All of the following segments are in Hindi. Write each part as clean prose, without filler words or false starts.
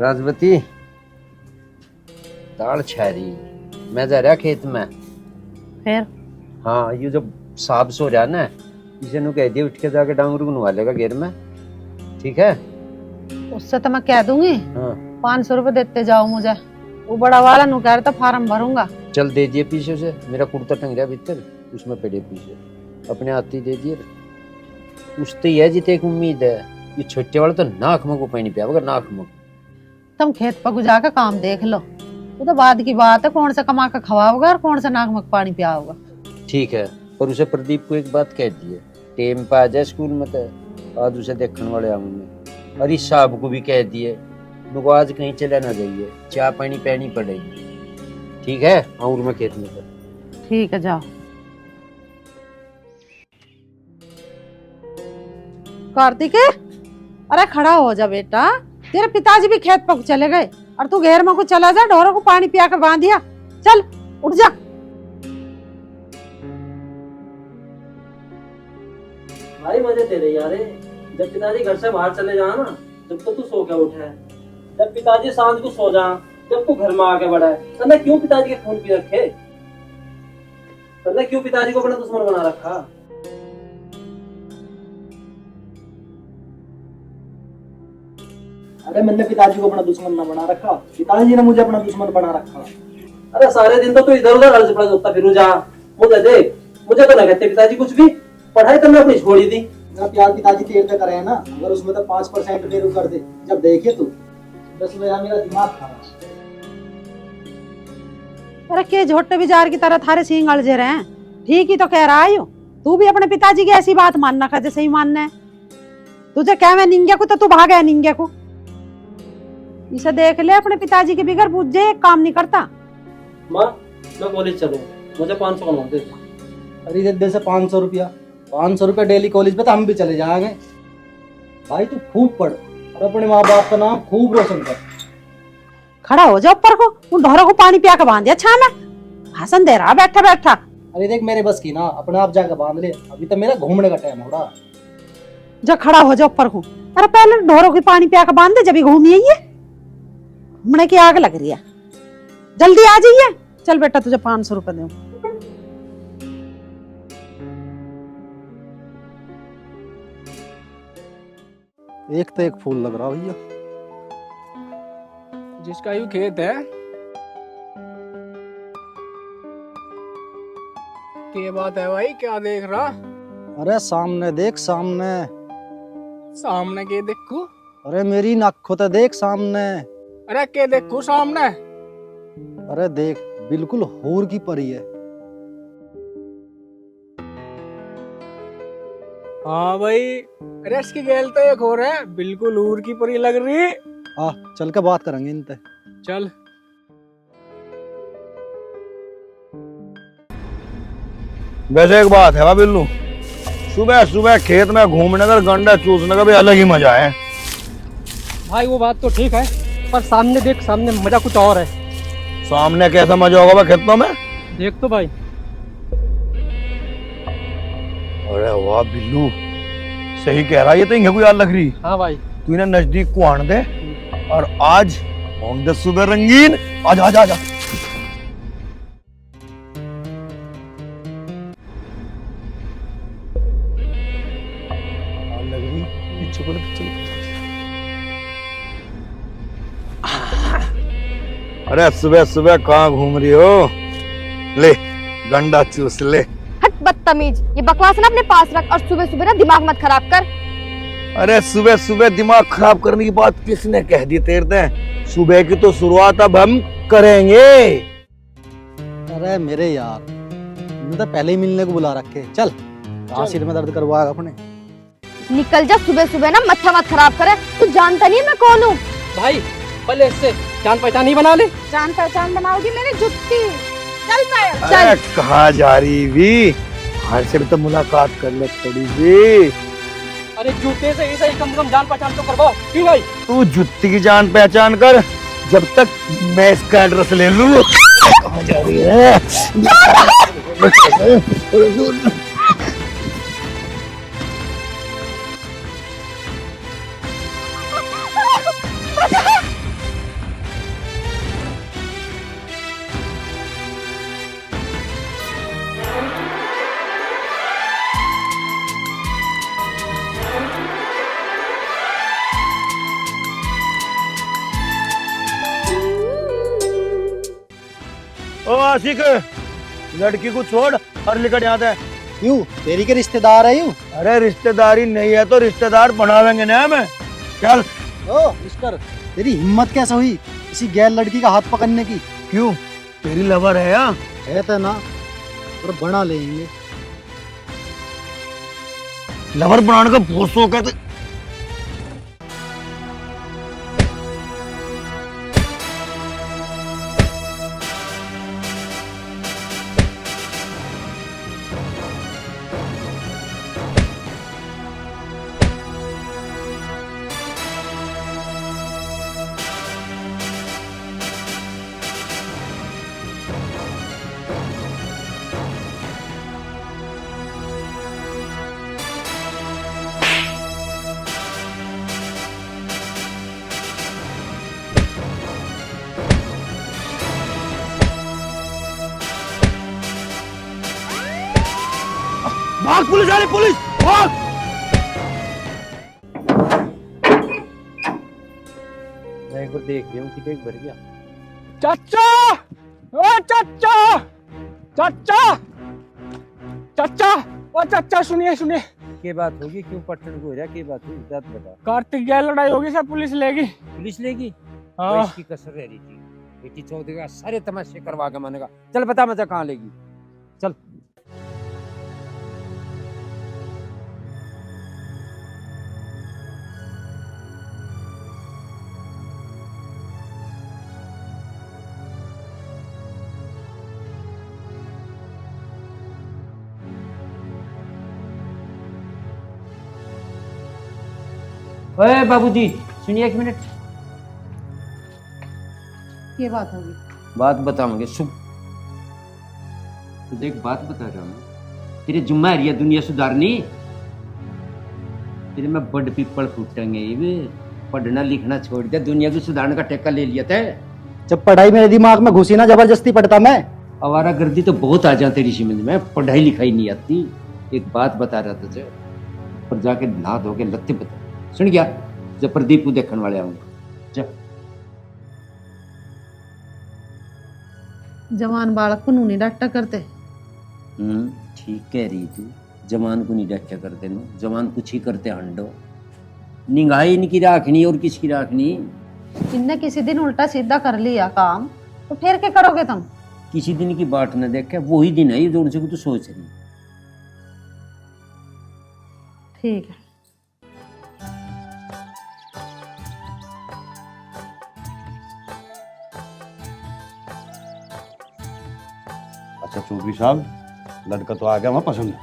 राजवती दाल छारी मैं जा रहा खेत में। फिर हाँ ये जो साहब सो रहा ना इसे नु कह दिया उठ के जाके डांगरू बनवा लेगा घेर में, ठीक है? उससे तो मैं कह दूंगी हाँ 500 रुपए देते जाओ मुझे। वो बड़ा वाला नु कह रहा था फार्म भरूंगा। चल दे दिए पीछे से, मेरा कुर्ता टंग रहा भीतर उसमें पड़े पीछे, अपने हाथ ही दे दिए। उसते ही है जिते एक उम्मीद है, ये छोटे वाला तो नाक में को पानी पिया वगैरह नाक में। तुम खेत पर जाकर काम देख लो, वो तो बाद की बात है, कौन सा कमा कर खवाओगा और कौन सा नाक में पानी पियाओगा। ठीक है पर उसे प्रदीप को एक बात कह दी है, टेम पे आ जाए स्कूल में तो आज उसे देखने वाले आऊंगे। और इस साहब को भी कह दिए नुको आज कहीं चला ना जाइए, चाय पानी पैनी पड़ेगी, ठीक है? और मैं खेत में कर। ठीक है जाओ। कार्तिक अरे खड़ा हो जा बेटा, तेरे पिताजी भी खेत पर चले गए और तू घेर में को चला जा, ढोरों को पानी पिया कर बांध दिया। चल उठ जा। भाई मजे तेरे यार, जब पिताजी घर से बाहर चले जा ना जब तो तू सो के उठे, जब पिताजी सांझ को सो जा जब तू घर में आके बढ़ा है, तन्ने क्यों पिताजी के खून पी रखे? तन्ने क्यों पिताजी को अपना दुश्मन बना रखा? अरे मैंने पिताजी को अपना दुश्मन ना बना रखा, पिताजी ने मुझे अपना दुश्मन बना रखा। अरे सारे दिन तो तू इधर उधर अर्ज पड़ा होता फिर जा, मुझे देख, मुझे तो ना कहते पिताजी कुछ भी, पढ़ाई तो मैं अपनी छोड़ी दी ना। प्यार पिताजी तेरे से करे है ना, अगर उसमें तो 5% फेर कर दे जब देखे तू बस मेरा दिमाग खराब। अरे के झोटे बिजार की तरह थारे सींग अड़जे रहे हैं, ठीक ही तो कह रहा है। तू भी अपने पिताजी की ऐसी बात मानना का जैसे ही मानना है। तुझे क्या मैं निंगे को तो तू भाग गया निंगे को। इसे देख ले अपने पिताजी के बिगर पूछे एक काम नहीं करता। माँ मैं कॉलेज चलूँ, मुझे 500 कमा दे। अरे दे से 500 रुपया, 500 रुपया डेली कॉलेज पे तो हम भी चले जाएंगे। भाई तू खूब पढ़ और अपने माँ बाप का नाम खूब रोशन कर। खड़ा हो जा ऊपर को, उन ढोरों को पानी पिया के बांध दिया। अच्छा मैं भाषण दे रहा बैठा बैठा। अरे देख मेरे बस की ना, अपने आप जाकर बांध ले, अभी तो मेरा घूमने का टाइम हो रहा। जा खड़ा हो जा ऊपर को। अरे पहले ढोरों की पानी पिया के बांध दे, जब घूमिए ये घूमने की आग लग रही है। जल्दी आ जाइए। चल बेटा तुझे 500 रुपए दूं। एक तो एक फूल लग रहा भैया। जिसका यू खेत है क्या बात है भाई, क्या देख रहा? अरे सामने देख, सामने सामने के देखू? अरे मेरी नाक तो देख सामने। अरे के देखू सामने? अरे देख बिल्कुल हूर की परी है। हाँ भाई, अरे इसकी गैल तो एक और है, बिल्कुल हूर की परी लग रही है। आ चल के बात करेंगे इनते। चल। वैसे एक बात है बिल्लू, सुबह सुबह खेत में घूमने का गंडा चूसने का भी अलग ही मजा है। भाई वो बात तो ठीक है, पर सामने देख, सामने मजा कुछ और है। सामने कैसा मजा होगा भाई खेतों में? देख तो भाई। अरे वाह बिल्लू, सही कह रहा है, ये तो इन्हें कोई याद लग रही। हाँ भाई तू इन्हें नजदीक को आने दे और आज होंगे दे सुबह रंगीन। आजा आजा आजा। लग रही पीछे को चलो। अरे सुबह सुबह कहाँ घूम रही हो? ले गंडा चूस ले। हट बदतमीज, ये बकवास ना अपने पास रख और सुबह सुबह ना दिमाग मत खराब कर। अरे सुबह सुबह दिमाग खराब करने की बात किसने कह दी तेरे? सुबह की तो शुरुआत अब हम करेंगे। अरे मेरे यार, मैं तो पहले ही मिलने को बुला रखे। चल सिर में दर्द करवाएगा अपने। निकल जा, सुबह सुबह ना मत्था मत खराब करे। तू जानता नहीं मैं कौन हूँ? भाई पहले इससे जान पहचान ही बना ले। जान पहचान बनाओगी मेरी जुत्ती। चल मैं अरे कहाँ जा रही भी? हर से भी तो मुलाकात कर ले थोड़ी सी। अरे जूते से ही सही, कम से कम जान पहचान तो करवाओ। क्यों भाई? तू जुत्ती की जान पहचान कर, जब तक मैं इसका एड्रेस ले लूं। कहाँ जा रही है? ओ आशिक, लड़की को छोड़ और निकट यहाँ से। क्यों, तेरी के रिश्तेदार है यूं? अरे रिश्तेदारी नहीं है तो रिश्तेदार बनावेंगे ना हमें। चल। ओ मिस्टर, तेरी हिम्मत कैसे हुई किसी गैर लड़की का हाथ पकड़ने की? क्यों, तेरी लवर है यहाँ? है तो ना, और बना लेंगे। लवर बनाने का बहुत शौक है। भाग पुलिस आ रही, पुलिस भाग। मैं एक बार देख रही हूँ कि देख भर गया। चाचा, ओ चाचा, चाचा, चाचा, ओ चाचा सुनिए सुनिए। क्या बात होगी, क्यों पटन को हो रहा, क्या बात हुई, बात बता। कार्तिक गैल लड़ाई होगी, सब पुलिस लेगी। पुलिस लेगी? हाँ। तो इसकी कसर रह रही थी, बेटी चौधरी का सारे तमाशे करवा के मानेगा। चल बता मजा कहाँ लेगी, चल। ओए बाबूजी सुनिए एक मिनट। ये बात होगी। बात बताऊंगे सुन। तुझे एक बात बता रहा हूँ, तेरे जुम्मा है रिया दुनिया सुधारनी। तेरे में बड़ पीपल फूटेंगे, ये पढ़ना लिखना छोड़ दिया, दुनिया को सुधारने का ठेका ले लिया था। जब पढ़ाई मेरे दिमाग में घुसी ना, जबरदस्ती पढ़ता मैं। आवारागर्दी तो बहुत आ जाती तेरी समझ में, पढ़ाई लिखाई नहीं आती। एक बात बता रहा तुझे, पर जाके नहा धो के लत्ते बता। सुन गया, जब प्रदीप को देखने वाले आऊंगा। जा। जवान बालक को नहीं डट्टा करते। ठीक कह रही तू, जवान को नहीं डट्टा करते नो, जवान कुछ ही करते हंडो। निगाही इनकी राखनी और किसकी राखनी। इनने किसी दिन उल्टा सीधा कर लिया काम तो फिर क्या करोगे तुम? किसी दिन की बात न देख के, वही दिन है जो उनसे तू सोच रही। ठीक है। अच्छा चौधरी साहब, लड़का तो आ गया वहाँ पसंद।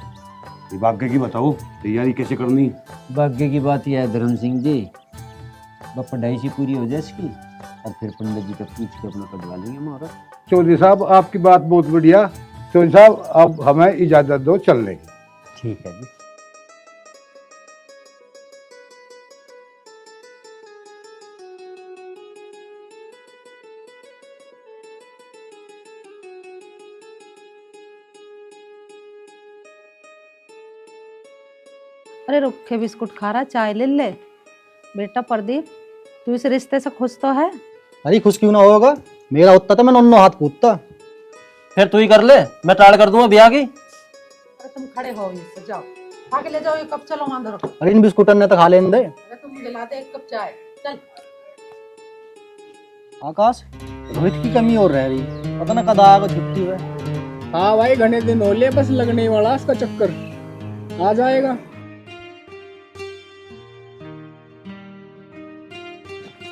ये भाग्य की बताओ, तैयारी कैसे करनी? भाग्य की बात यह है धर्म सिंह जी, बस पढ़ाई से पूरी हो जाए इसकी, और फिर पंडित जी का पूछ के अपना कटवा लेंगे हमारा। चौधरी साहब आपकी बात बहुत बढ़िया। चौधरी साहब अब हमें इजाजत दो, चल लेंगे। ठीक है जी। अरे रुखे बिस्कुट खा रहा, चाय ले ले। बेटा प्रदीप, तू इस रिश्ते से खुश तो है? अरे खुश क्यों ना होगा, मेरा होता तो मैं नन्नो हाथ कूदता। फिर तू ही कर ले, मैं टाल कर दूंगा ब्याह की। अरे तुम खड़े हो, इससे जाओ आके ले जाओ ये कप, चलो वहां धरो। अरे इन बिस्कुटन ने तो खा लेने दे। अरे तुम मुझे लाते एक कप चाय, चल। आकाश, रोहित की कमी और रह रही, पता ना कद आएगा छुट्टी में। हाँ भाई, घने दिन हो लिए, बस लगने ही वाला इसका चक्कर, आ जाएगा।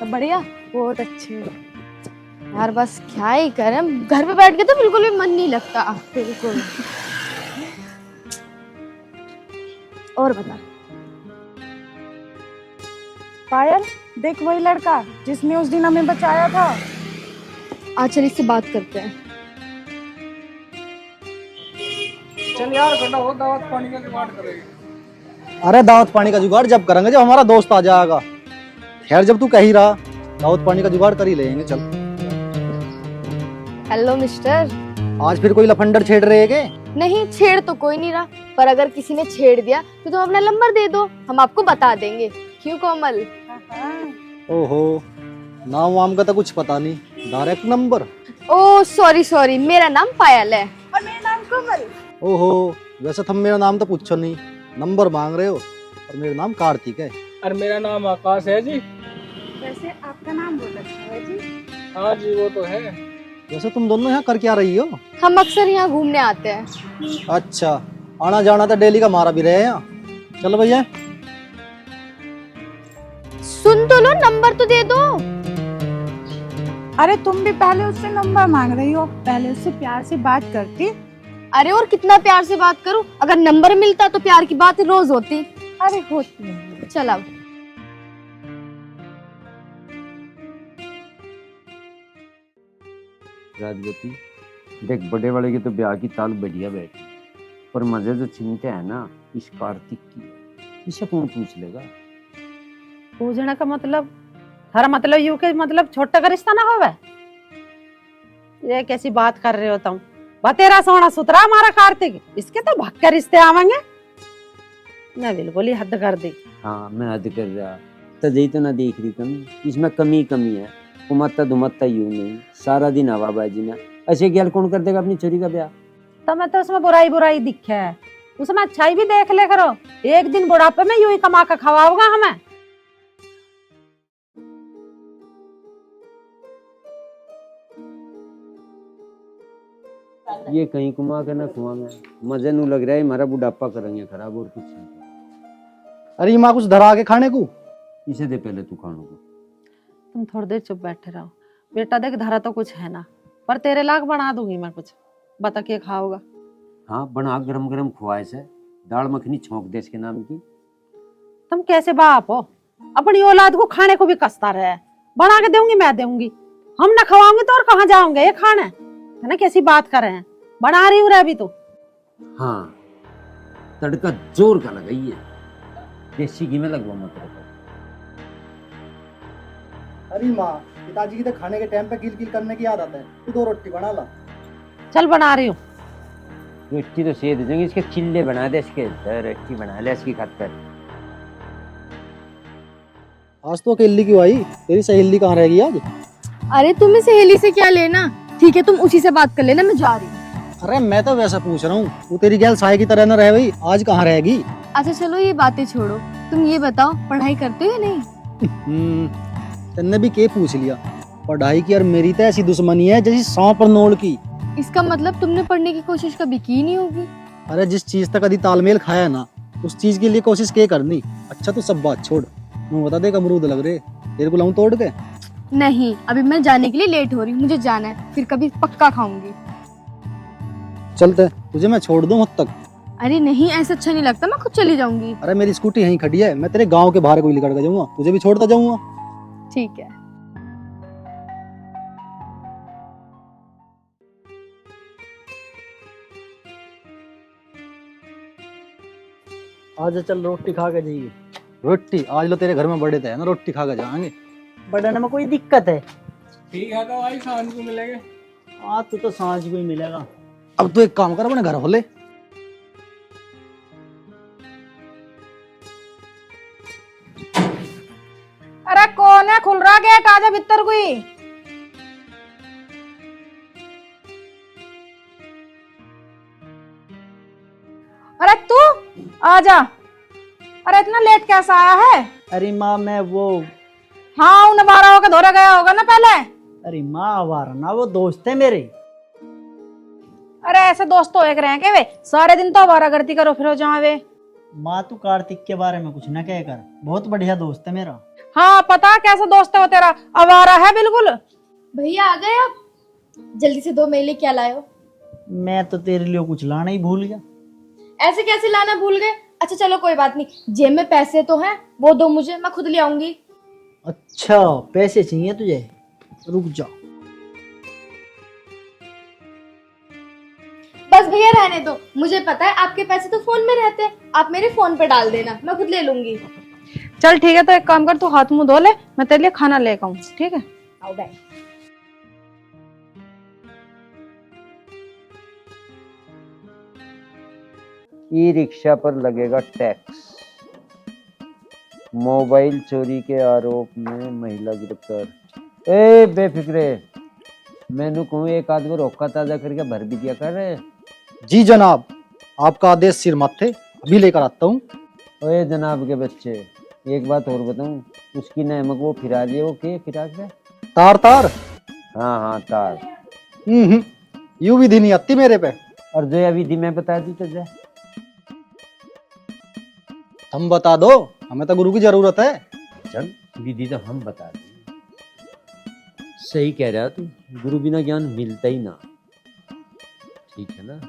सब बढ़िया, बहुत अच्छे यार। बस क्या ही करें, घर पे बैठ के तो बिल्कुल भी मन नहीं लगता, बिल्कुल। और बता। पायल, देख वही लड़का जिसने उस दिन हमें बचाया था। आज चल इससे बात करते हैं। चल यार, खड़ा हो, दावत पानी का जुगाड़ करेंगे। अरे दावत पानी का जुगाड़ जब करेंगे जब हमारा दोस्त आ जाएगा। खैर जब तू कह ही रहा, दावत पानी का जुगाड़ कर ही लेंगे। चल। Hello mister. आज फिर कोई लफंडर छेड़ रहे है? नहीं, छेड़ तो कोई नहीं रहा, पर अगर किसी ने छेड़ दिया तो तुम अपना नंबर दे दो, हम आपको बता देंगे। क्यों कोमल? हाँ। ओहो, नाम वाम का तो कुछ पता नहीं, डायरेक्ट नंबर। ओ सॉरी सॉरी, मेरा नाम पायल है। और मेरा नाम कमल। ओहो, वैसे तुम मेरा नाम तो पूछो नहीं, नंबर मांग रहे हो। और मेरा नाम कार्तिक है। और मेरा नाम आकाश है जी। वैसे आपका नाम बहुत अच्छा है जी। हाँ जी वो तो है। वैसे तुम दोनों यहाँ कर क्या रही हो? हम अक्सर यहाँ घूमने आते हैं। अच्छा, आना जाना तो डेली का मारा भी रहे यहाँ। चलो भैया। सुन तो लो, नंबर तो दे दो। अरे तुम भी पहले उससे नंबर मांग रही हो, पहले उससे प्यार से बात करती। अरे और कितना प्यार से बात करूं, अगर नंबर मिलता तो प्यार की बात रोज होती। अरे होती है। चल अब। राजवती, देख बड़े वाले की तो ब्याह की ताल बढ़िया बैठी, पर मजे जो चिंता है ना इस कार्तिक की है। इसे कौन पूछ लेगा? पूछने का मतलब थारा मतलब यू के मतलब छोटा का रिश्ता ना होवे? ये कैसी बात कर रहे हो तुम? बतेरा सोना सुतरा हमारा कार्तिक, इसके तो भक्के रिश्ते आवेंगे। मैं बिल्कुल ही हद कर दी। हाँ मैं हद कर रहा, तजई तो ना देख रही कमी, इसमें कमी कमी है। उमत्ता दुमत्ता यूं नहीं, सारा दिन हवाबाजी ना। ऐसे गैल कौन कर देगा अपनी छोरी का ब्याह? तो मैं तो उसमें बुराई बुराई दिखे है, उसमें अच्छाई भी देख ले करो। एक दिन बुढ़ापे में यूं ही कमा कर खवाओगा हमें। ये कहीं कुमा के ना कुआ में मजे नू लग रहा है हमारा बुढ़ापा करेंगे खराब, और कुछ नहीं। अरे माँ कुछ धरा के खाने को। इसे दे पहले तू खाने को। तुम थोड़ी देर चुप बैठे रहो। बेटा देख, धरा तो कुछ है ना, पर तेरे लाख बना दूंगी मैं कुछ। बता के खाओगा? हाँ बना गरम गरम खुआए से, दाल मखनी छोंक दे इसके नाम की। तुम कैसे बाप हो, अपनी औलाद को खाने को भी कसता रहे। बना के दूंगी, मैं दूंगी। हम ना खवाओगे तो और कहाँ जाओगे ये खाने? है ना, कैसी बात कर रहे हैं? बना रही हूँ अभी तो। हाँ तड़का जोर का लगाइए, देसी घी में लगवा मत रखो। अरे माँ, पिताजी की तो खाने के टाइम पे गिल गिल करने की आदत है। तू 2 रोटी बना ला। चल बना रही हूँ। रोटी तो सेध देंगे, इसके चिल्ले बना दे, इसके रोटी बना ले इसकी खातर। आज तो अकेली क्यों आई? तेरी सहेली कहाँ रहेगी आज? अरे तुम्हें सहेली से क्या लेना? ठीक है तुम उसी से बात कर लेना, मैं जा रही हूँ। अरे मैं तो वैसा पूछ रहा हूँ, वो तेरी गैल साय की तरह न रहे भाई, आज कहाँ रहेगी? अच्छा चलो ये बातें छोड़ो, तुम ये बताओ पढ़ाई करते हो या नहीं? तेने भी के पूछ लिया पढ़ाई की? और मेरी तो ऐसी दुश्मनी है जैसी सांप और नोल की। इसका मतलब तुमने पढ़ने की कोशिश कभी की नहीं होगी। अरे जिस चीज तक कभी तालमेल खाया ना, उस चीज के लिए कोशिश के करनी। अच्छा तो सब बात छोड़, मैं बता दे अमरूद लग रहे, तेरे को लाऊं तोड़ के? नहीं, अभी मैं जाने के लिए लेट हो रही हूँ, मुझे जाना है, फिर कभी पक्का खाऊंगी। चलते, तुझे मैं छोड़ दूं हद तक? अरे नहीं, ऐसा अच्छा नहीं लगता, मैं खुद चली जाऊंगी। अरे मेरी स्कूटी यहीं खड़ी है, मैं तेरे गांव के बाहर कोई लेकर के जाऊंगा, तुझे भी छोड़ता जाऊंगा। ठीक है। आज चल रोटी खा के जाइए। रोटी आज लो, तेरे घर में बड़े थे ना, रोटी खा के जाएंगे। बढ़ने में कोई दिक्कत है? ठीक है तो भाई शाम को मिलेंगे। हाँ तू तो सांझ को ही मिलेगा। अब तो एक काम कर, अपने घर हो ले। अरे कौन है? खुल रहा गेट, आजा भीतर कोई। अरे तू आजा। अरे इतना लेट कैसा आया है? अरे माँ मैं वो, हाँ उन्हें 12 होकर धोरा गया होगा ना पहले। अरे माँ आवारा ना, वो दोस्त है मेरे। अरे ऐसे दोस्त तो एक रहे के वे, सारे दिन तो आवारागर्दी करो फिर जहाँ वे। माँ तू कार्तिक के बारे में कुछ न कह कर, बहुत बढ़िया दोस्त है मेरा। हाँ पता कैसा दोस्त है वो तेरा, आवारा है बिल्कुल। भैया आ गए आप? जल्दी से दो, मेरे लिए क्या लाए हो? मैं तो तेरे लिए कुछ लाना ही भूल गया। ऐसे कैसे लाना भूल गए? अच्छा चलो कोई बात नहीं, जेब में पैसे तो हैं, वो दो मुझे, मैं खुद ले आऊंगी। अच्छा पैसे चाहिए तुझे, रुक जा। बस भैया रहने दो, मुझे पता है आपके पैसे तो फोन में रहते हैं, आप मेरे फोन पे डाल देना, मैं खुद ले लूंगी। चल ठीक है, तो एक काम कर, तू हाथ मुंह धो ले, मैं तेरे लिए खाना लेकर आऊँ, ठीक है? आओ बैठ। ई रिक्शा पर लगेगा टैक्स। मोबाइल चोरी के आरोप में महिला गिरफ्तार। ए बेफिक्रे, मैंने कहूँ एक आध बार रोका ताजा करके भर भी दिया कर। जी जनाब, आपका आदेश सिर माथे, अभी लेकर आता हूँ। ओए जनाब के बच्चे, एक बात और बताऊं, उसकी नमक वो फिरा दिए, वो के फिरा के? तार तार। हाँ हाँ तार। यूं विधि नहीं आती मेरे पे। और जो अभी दी मैं बता दी तो जा। हम बता दो, हमें तो गुरु की जरूरत है। चल विधि तो हम बता दें। सही कह रहा तू, गुरु बिना ज्ञान मिलता ही ना। ठीक है ना?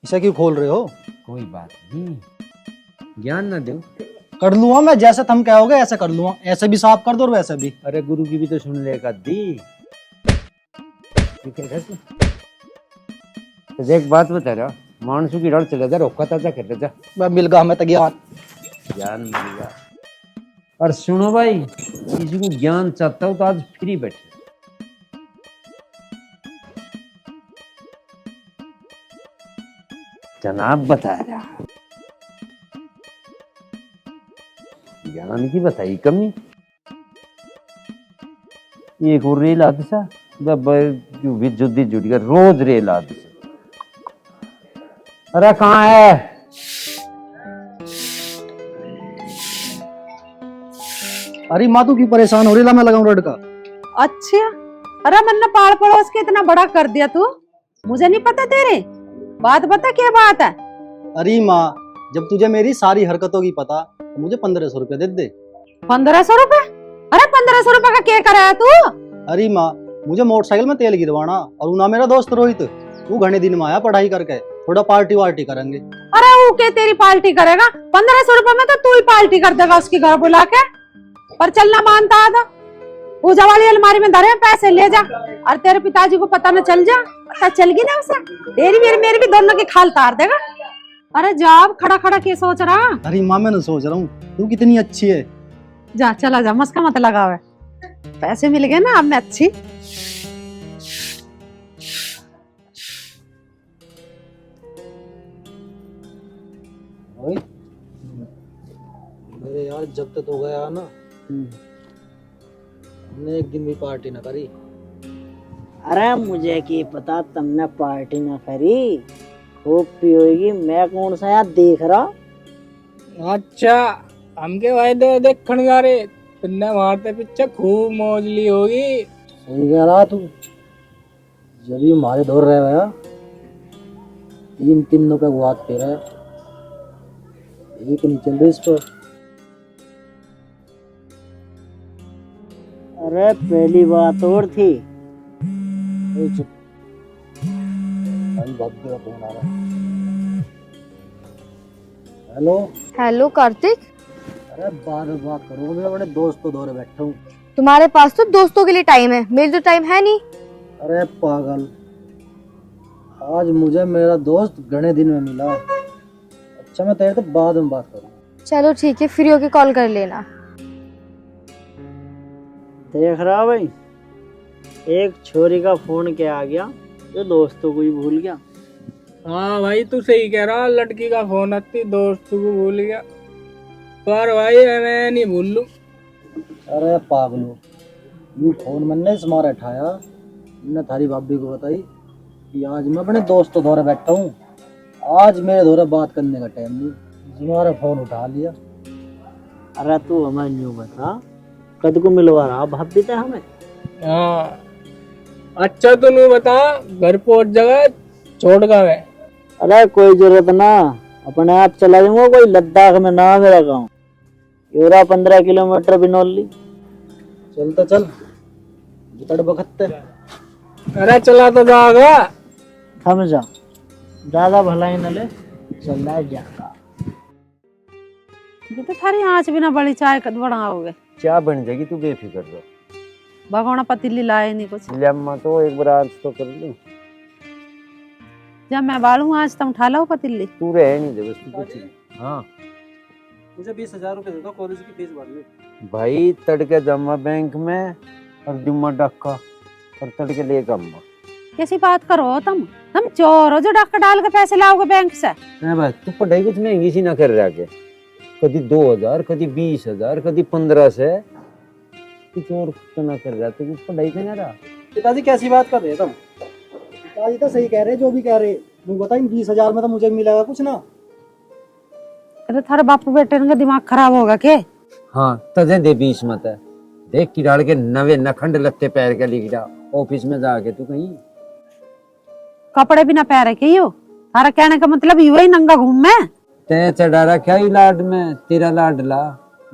इसे क्यों खोल रहे हो? कोई बात नहीं, ज्ञान ना दो। कर लूंगा मैं, जैसे तुम कहोगे ऐसे कर लूंगा। ऐसे भी साफ कर दो और वैसे भी। अरे गुरु की भी तो सुन लेगा दी। ठीक है तू तो एक बात बता रहा, मानसू की डर चले जा, रोका ताजा कर ले जा। मैं मिल गया हमें तो ज्ञान। ज्ञान मिलेगा। और सुनो भाई, किसी को ज्ञान चाहता हो तो आज फ्री बैठे। जनाब बता रहा, ज्ञान की बताई कमी। एक और रेल हादसा, जुद्दी जुट गया, रोज रेल हादसा। अरे कहाँ है? अरे माँ तू क्यों परेशान हो रही? ला मैं लगाऊं रेड का। अच्छा, अरे मैंने पाड़ पड़ोस के इतना बड़ा कर दिया तू, मुझे नहीं पता तेरे बात बता क्या बात है। अरे माँ, जब तुझे मेरी सारी हरकतों की पता तो मुझे 1500 रुपया दे दे। 1500 रुपए? अरे 1500 रुपए का क्या कराया तू? अरे माँ, मुझे मोटरसाइकिल में तेल गिरवाना, और उना मेरा दोस्त रोहित, वो घने दिन में आया पढ़ाई करके, थोड़ा पार्टी वार्टी करेंगे। अरे वो के तेरी पार्टी करेगा? 1500 रुपए में तो तू ही पार्टी कर देगा उसकी घर बुला के। पर चलना मानता था, पूजा वाली अलमारी में धरे पैसे ले जा, और तेरे पिताजी को पता न चल जा, पता चल गई ना उसे, तेरी मेरी भी दोनों की खाल तार देगा। अरे जाब खड़ा खड़ा क्या सोच रहा? अरे माँ मैं सोच रहा हूँ तू कितनी अच्छी है। जा चला जा, मस्का मत लगावे, पैसे मिल गए ना अब मैं अच्छी। मेरे यार जब तक हो गया ना, हमने एक दिन भी पार्टी ना करी। अरे मुझे की पता तुमने पार्टी ना करी, खूब पियोगी, मैं कौन सा यार देख रहा। अच्छा, हमके वायदे देखने जा रहे, तुमने मारते पीछे खूब मौज ली होगी। सही कह रहा तू, जब भी हमारे दौर रहे भैया, 3 रुपए गुआत पे रहे, एक नहीं चल रही इस पर। अरे पहली बात और थी। फोन आ रहा है। हेलो हेलो कार्तिक, अरे बात करो, मैं अपने दोस्त को दौरे बैठा हूँ। तुम्हारे पास तो दोस्तों के लिए टाइम है, मेरे तो टाइम है नहीं। अरे पागल, आज मुझे मेरा दोस्त घने दिन में मिला। अच्छा मैं तेरे तो बाद में बात करूँ। चलो ठीक है, फ्री होके कॉल कर लेना। देख रहा भाई, एक छोरी का फोन क्या आ गया, जो दोस्तों को ही भूल गया। हाँ भाई तू सही कह रहा, लड़की का फोन आती दोस्त को भूल गया, पर भाई मैं नहीं भूल लूं। अरे पागलो, ये फोन मैंने तुम्हारा उठाया, मैंने थारी भाभी को बताई कि आज मैं अपने दोस्त दौरे बैठा हूँ, आज मेरे दौरे बात करने का टाइम नहीं, तुम्हारा फोन उठा लिया। अरे तू हमें न्यू बता, कद को मिलवा रहा भाभी थे हमें। हाँ अच्छा, तू नू बता, घर पहुंच जगह छोड़ का है। अरे कोई जरूरत ना, अपने आप चला जाऊंगा, कोई लद्दाख में ना मेरा गाँव, योरा 15 किलोमीटर बिनौली। चलता चल बखत्ते। अरे चला तो जाएगा, थम जा, ज्यादा भलाई न ले, चल रहा जाएगा। ये तो थारी आँच बिना बड़ी चाय कद बढ़ाओगे। क्या बन जाएगी, तू बेफिक्र रहो। भगवाना पतीली लाए नहीं कुछ। ले अम्मा तो एक बार आज तो कर लूं। जब मैं बालू आज तुम उठा लो पतीली। तू रहे नहीं दे बस तू कुछ। हाँ मुझे 20,000 रुपए दे दो, कॉलेज की फीस भर ली। भाई तड़के जमा बैंक में, और जुम्मा डक्का, और तड़के ले अम्मा। कैसी बात करो तुम चोर हो जो डक्का डाल के पैसे लाओगे बैंक से। नहीं भाई तू पढ़ाई कुछ महंगी सी ना कर रहा के, कभी 2,000, कभी 20,000, कभी 1500। कुछ और तो ना कर रहा, तू पढ़ाई कर ना रहा। पिताजी कैसी बात कर रहे हैं तुम? पिताजी तो सही कह रहे जो भी कह रहे। तुम बता इन 20,000 में तो मुझे मिलेगा कुछ ना। अरे थारे बापू बेटे का दिमाग खराब होगा के? हाँ तजे दे 20 मत है। देख किराड़ के नवे नखंड लत्ते पैर के लिख जा ऑफिस में जाके तू कहीं कपड़े भी ना पहन के हो। थारा कहने का मतलब यू ही नंगा घूम में। तय चढ़ा रखा ही लाड में, तेरा लाडला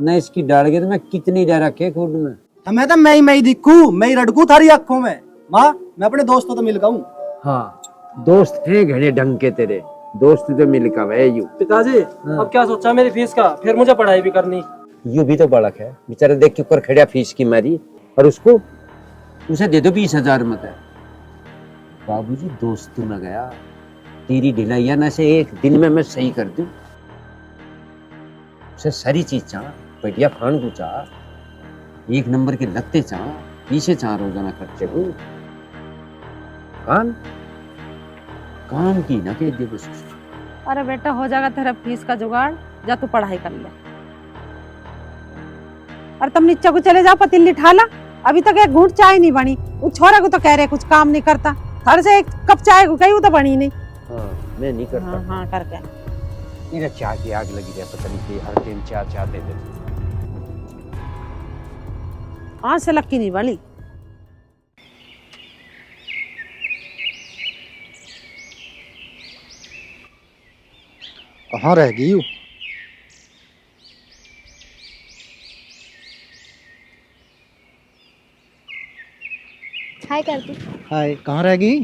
न इसकी डाल के तो मैं कितनी डर रखे खुद में। हमें तो मैं ही दिखू, मैं ही रड़कू थारी आंखों में। माँ मैं अपने दोस्तों तो मिल गऊं। हाँ दोस्त थे घने ढंग के तेरे दोस्त तो मिल का वह यू। पिताजी अब क्या सोचा मेरी फीस का? फिर मुझे पढ़ाई भी करनी। यू भी तो बड़क है बेचारा, देख के ऊपर खड़ा फीस की मारी और उसको उसे दे दो 20,000 मत है। बाबूजी दोस्त तू न गया, तेरी ढिलाइया न से एक दिन में मैं सही कर दूं। उसे सारी चीज चाह, बढ़िया खान को चाह, एक नंबर के लगते चाह, पीछे चाह रोजाना खर्चे को। काम की ना कह दे बस। अरे बेटा हो जाएगा तेरा फीस का जुगाड़, जा तू पढ़ाई कर ले। अरे तुम नीचे को चले जाओ, पतीली ठाला। अभी तक एक घूंट चाय नहीं बनी। उस छोरे को तो कह रहे कुछ काम नहीं करता, थारे से एक कप चाय को कही वो तो बनी नहीं। हाँ मैं नहीं करता। हाँ करके मेरा चाय की आग लगी है, पता नहीं कि हर दिन चाय दे दे। आज से लक्की नहीं बनी। कहाँ रह गई? हाय करती। हाय, कहाँ रह गई?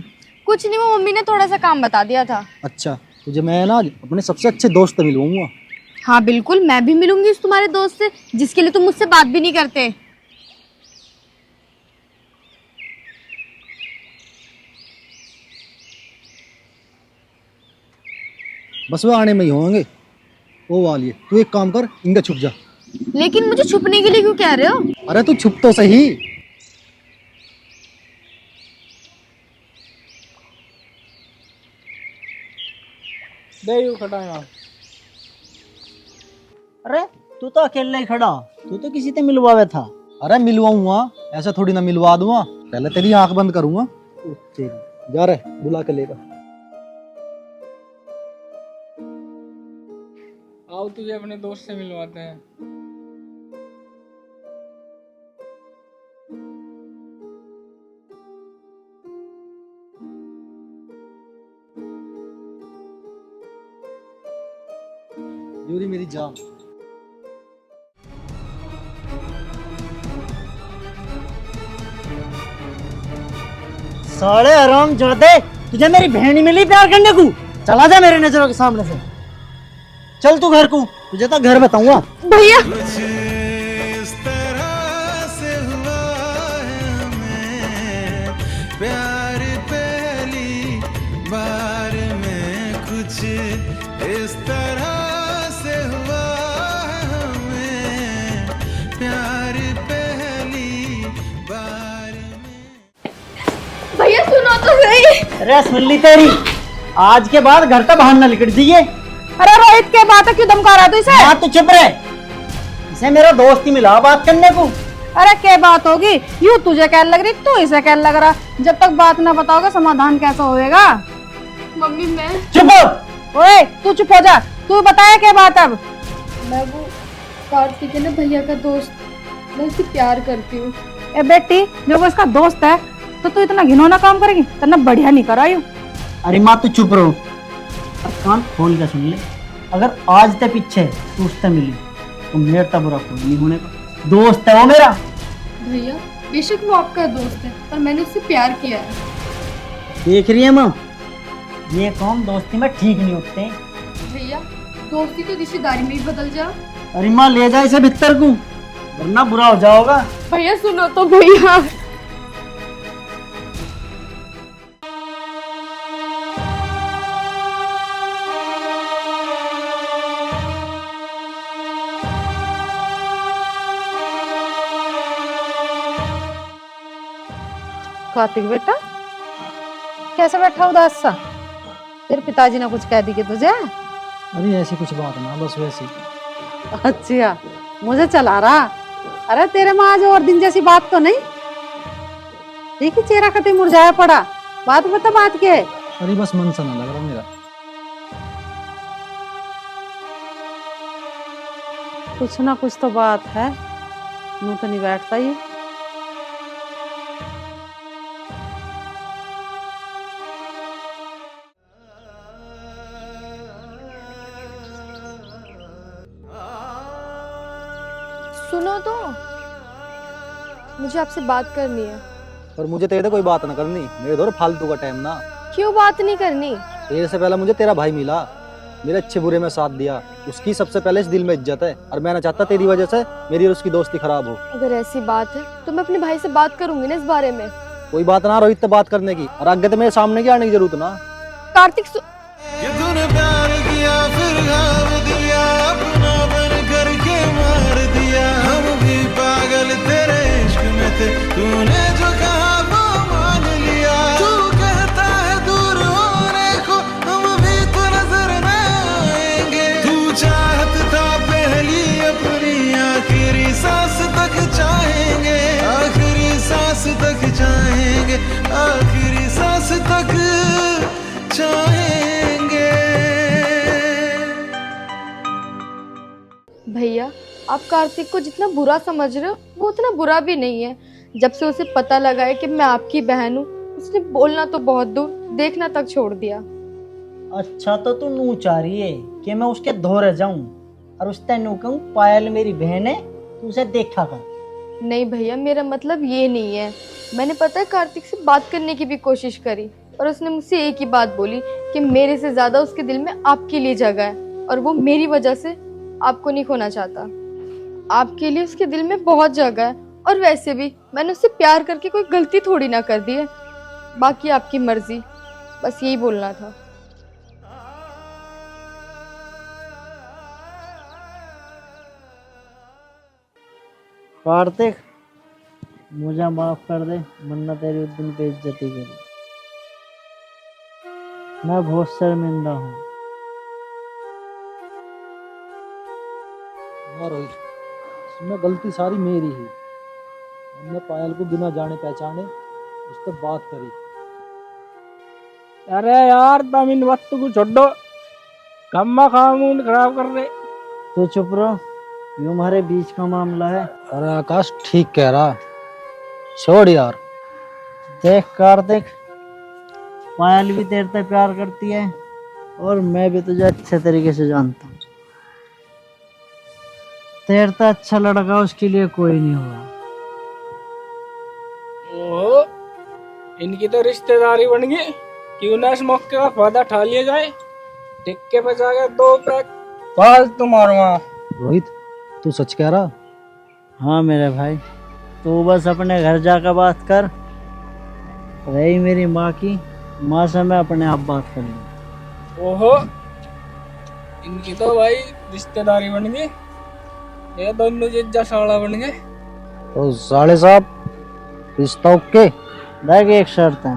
कुछ नहीं, वो मम्मी ने थोड़ा सा काम बता दिया था। अच्छा, तुझे मैं ना अपने सबसे अच्छे दोस्त से मिलवाऊंगा। हाँ बिल्कुल, मैं भी मिलूंगी उस तुम्हारे दोस्त से जिसके लिए तुम मुझसे बात भी नहीं करते। बस वो आने में ही होंगे। वो वाली है, तू एक काम कर, इनका छुप जा। लेकिन मुझे छुपने के लिए क्यों कह रहे हो? अरे तू छुप तो सही। दे यूं खड़ा यहाँ। अरे तू तो अकेले ही खड़ा, तू तो किसी से मिलवावे था। अरे मिलवाऊंगा, ऐसा थोड़ी ना मिलवा दूंगा। पहले तेरी आंख बंद करूंगा। जा रहे बुला के लेगा। आओ तुझे अपने दोस्त से मिलवाते हैं। यूरी मेरी जान। साले हराम जादे, तुझे मेरी बहन ही मिली प्यार करने को? चला जा मेरे नजरों के सामने से। चल तू घर को, तुझे तो घर बताऊंगा। भैया प्यार पहली बार में कुछ इस तरह से हुआ है हमें, प्यार पहली बार में। भैया सुनो तो सही। अरे सुन ली तेरी, आज के बाद घर का बाहर न निकल दिए। अरे रोहित के बात है, क्यों धमका रहा तू इसे? हाँ तू चुप रहे, इसे मेरा दोस्त ही मिला बात करने को। अरे क्या बात होगी? यूं तुझे क्या लग रही, तू इसे क्या लग रहा? जब तक बात ना बताओगे समाधान कैसा होएगा? मम्मी मैं चुप हो। ओए तू चुप हो जा, तू बताया क्या बात अब? मैं वो कार्तिक है ना भैया का दोस्त, मैं उससे प्यार करती हूँ। ए बेटी, जब वो इसका दोस्त है तो तू इतना घिनौना काम करेगी? तेना बढ़िया नहीं करा यूं। अरे माँ तू चुप रहो और कान खोल कर सुन ले। अगर आज ते पीछे तू उससे मिली तो मेरा तो बुरा कोई नहीं होने का। दोस्त है वो मेरा। भैया बेशक वो आपका दोस्त है, पर मैंने उससे प्यार किया है। देख रही है माँ, ये काम दोस्ती में ठीक नहीं होते हैं। भैया दोस्ती तो रिश्तेदारी में ही बदल जा। अरे माँ ले जा इसे भीतर को, वरना बुरा हो जाओगा। भैया सुनो तो भैया। कार्तिक बेटा कैसे बैठा उदास सा? तेरे पिताजी ने कुछ कह दी कि तुझे? अरे ऐसी कुछ बात ना, बस वैसी। अच्छा मुझे चला रहा। अरे तेरे माँ आज और दिन जैसी बात तो नहीं। देखी चेहरा कटे मुरझाया पड़ा। बात बता, बात क्या है? अरे बस मन सा ना लग रहा मेरा। कुछ ना कुछ तो बात है, मुंह तो नहीं बैठता ये। सुनो तो, मुझे आपसे बात करनी है। और मुझे तेरे से कोई बात ना करनी, मेरे दौर फालतू का टाइम ना। क्यों बात नहीं करनी? तेरे से पहले मुझे तेरा भाई मिला, मेरे अच्छे बुरे में साथ दिया, उसकी सबसे पहले इस दिल में इज्जत है, और मैं ना चाहता तेरी वजह से मेरी और उसकी दोस्ती खराब हो। अगर ऐसी बात है तो मैं अपने भाई से बात करूंगी ना इस बारे में। कोई बात ना रोहित से बात करने की, और आगे तो मेरे सामने की आने की जरूरत ना। कार्तिक ये तूने प्यार किया फिर घाव दिया, अपना बन करके मार दिया। हम भी पागल तेरे इश्क में थे, तूने जो कहा वो मान लिया। तू कहता है दूर होने को, हम भी तो नजर न आएंगे। तू चाहत था पहली अपनी, आखिरी सांस तक चाहेंगे, आखिरी सांस तक चाहेंगे, आखिरी सांस तक चाहेंगे। भैया, आप कार्तिक को जितना बुरा समझ रहे हो वो उतना बुरा भी नहीं है। जब से उसे पता लगा है कि मैं आपकी बहन हूँ, उसने बोलना तो बहुत दूर, देखना तक छोड़ दिया। अच्छा तो तू नू चाह रही है कि मैं उसके धोरे जाऊं और उस तेनू कहूं पायल मेरी बहन है, तू उसे देखा कर। नहीं भैया, मेरा मतलब ये नहीं है। मैंने पता है कार्तिक से बात करने की भी कोशिश करी, और उसने मुझसे एक ही बात बोली कि मेरे से ज्यादा उसके दिल में आपके लिए जगह है, और वो मेरी वजह से आपको नहीं खोना चाहता। आपके लिए उसके दिल में बहुत जगह है, और वैसे भी मैंने उससे प्यार करके कोई गलती थोड़ी ना कर दी है। बाकी आपकी मर्जी, बस यही बोलना था। कार्तिक, मुझे माफ कर दे, वरना तेरी उस दिन बेइज्जती करी। मैं बहुत शर्मिंदा हूँ। ना रोहित, इसमें गलती सारी मेरी ही। हमने पायल को बिना जाने पहचाने उससे बात करी। अरे यार, तुम इन वस्तु को छोड़ो, कम्मा खामून खराब कर रहे। तो चुप रहो, ये हमारे बीच का मामला है। अरे आकाश ठीक कह रहा, छोड़ यार। देख कार्तिक, पायल भी तेरे से प्यार करती है, और मैं भी तुझे अच्छे तरीके से जानता हूँ। तेरे से अच्छा लड़का उसके लिए कोई नहीं होगा। ओहो, इनकी तो रिश्तेदारी बन गई। क्यों ना इस मौके का फायदा उठा लिया जाए। टिक्के पे जाके 2 पैक फालतू मारूंगा। रोहित, तू सच कह रहा? हाँ मेरे भाई, तू बस अपने घर जाकर बात कर। रही मेरी माँ की, माँ से मैं अपने आप बात कर लूँ। ओहो, इनकी तो भाई रिश्तेदारी बन गई। ये दोनों जिज्जा साला बन गए। तो साले साहब, रिश्ता ओके? देख एक शर्त है।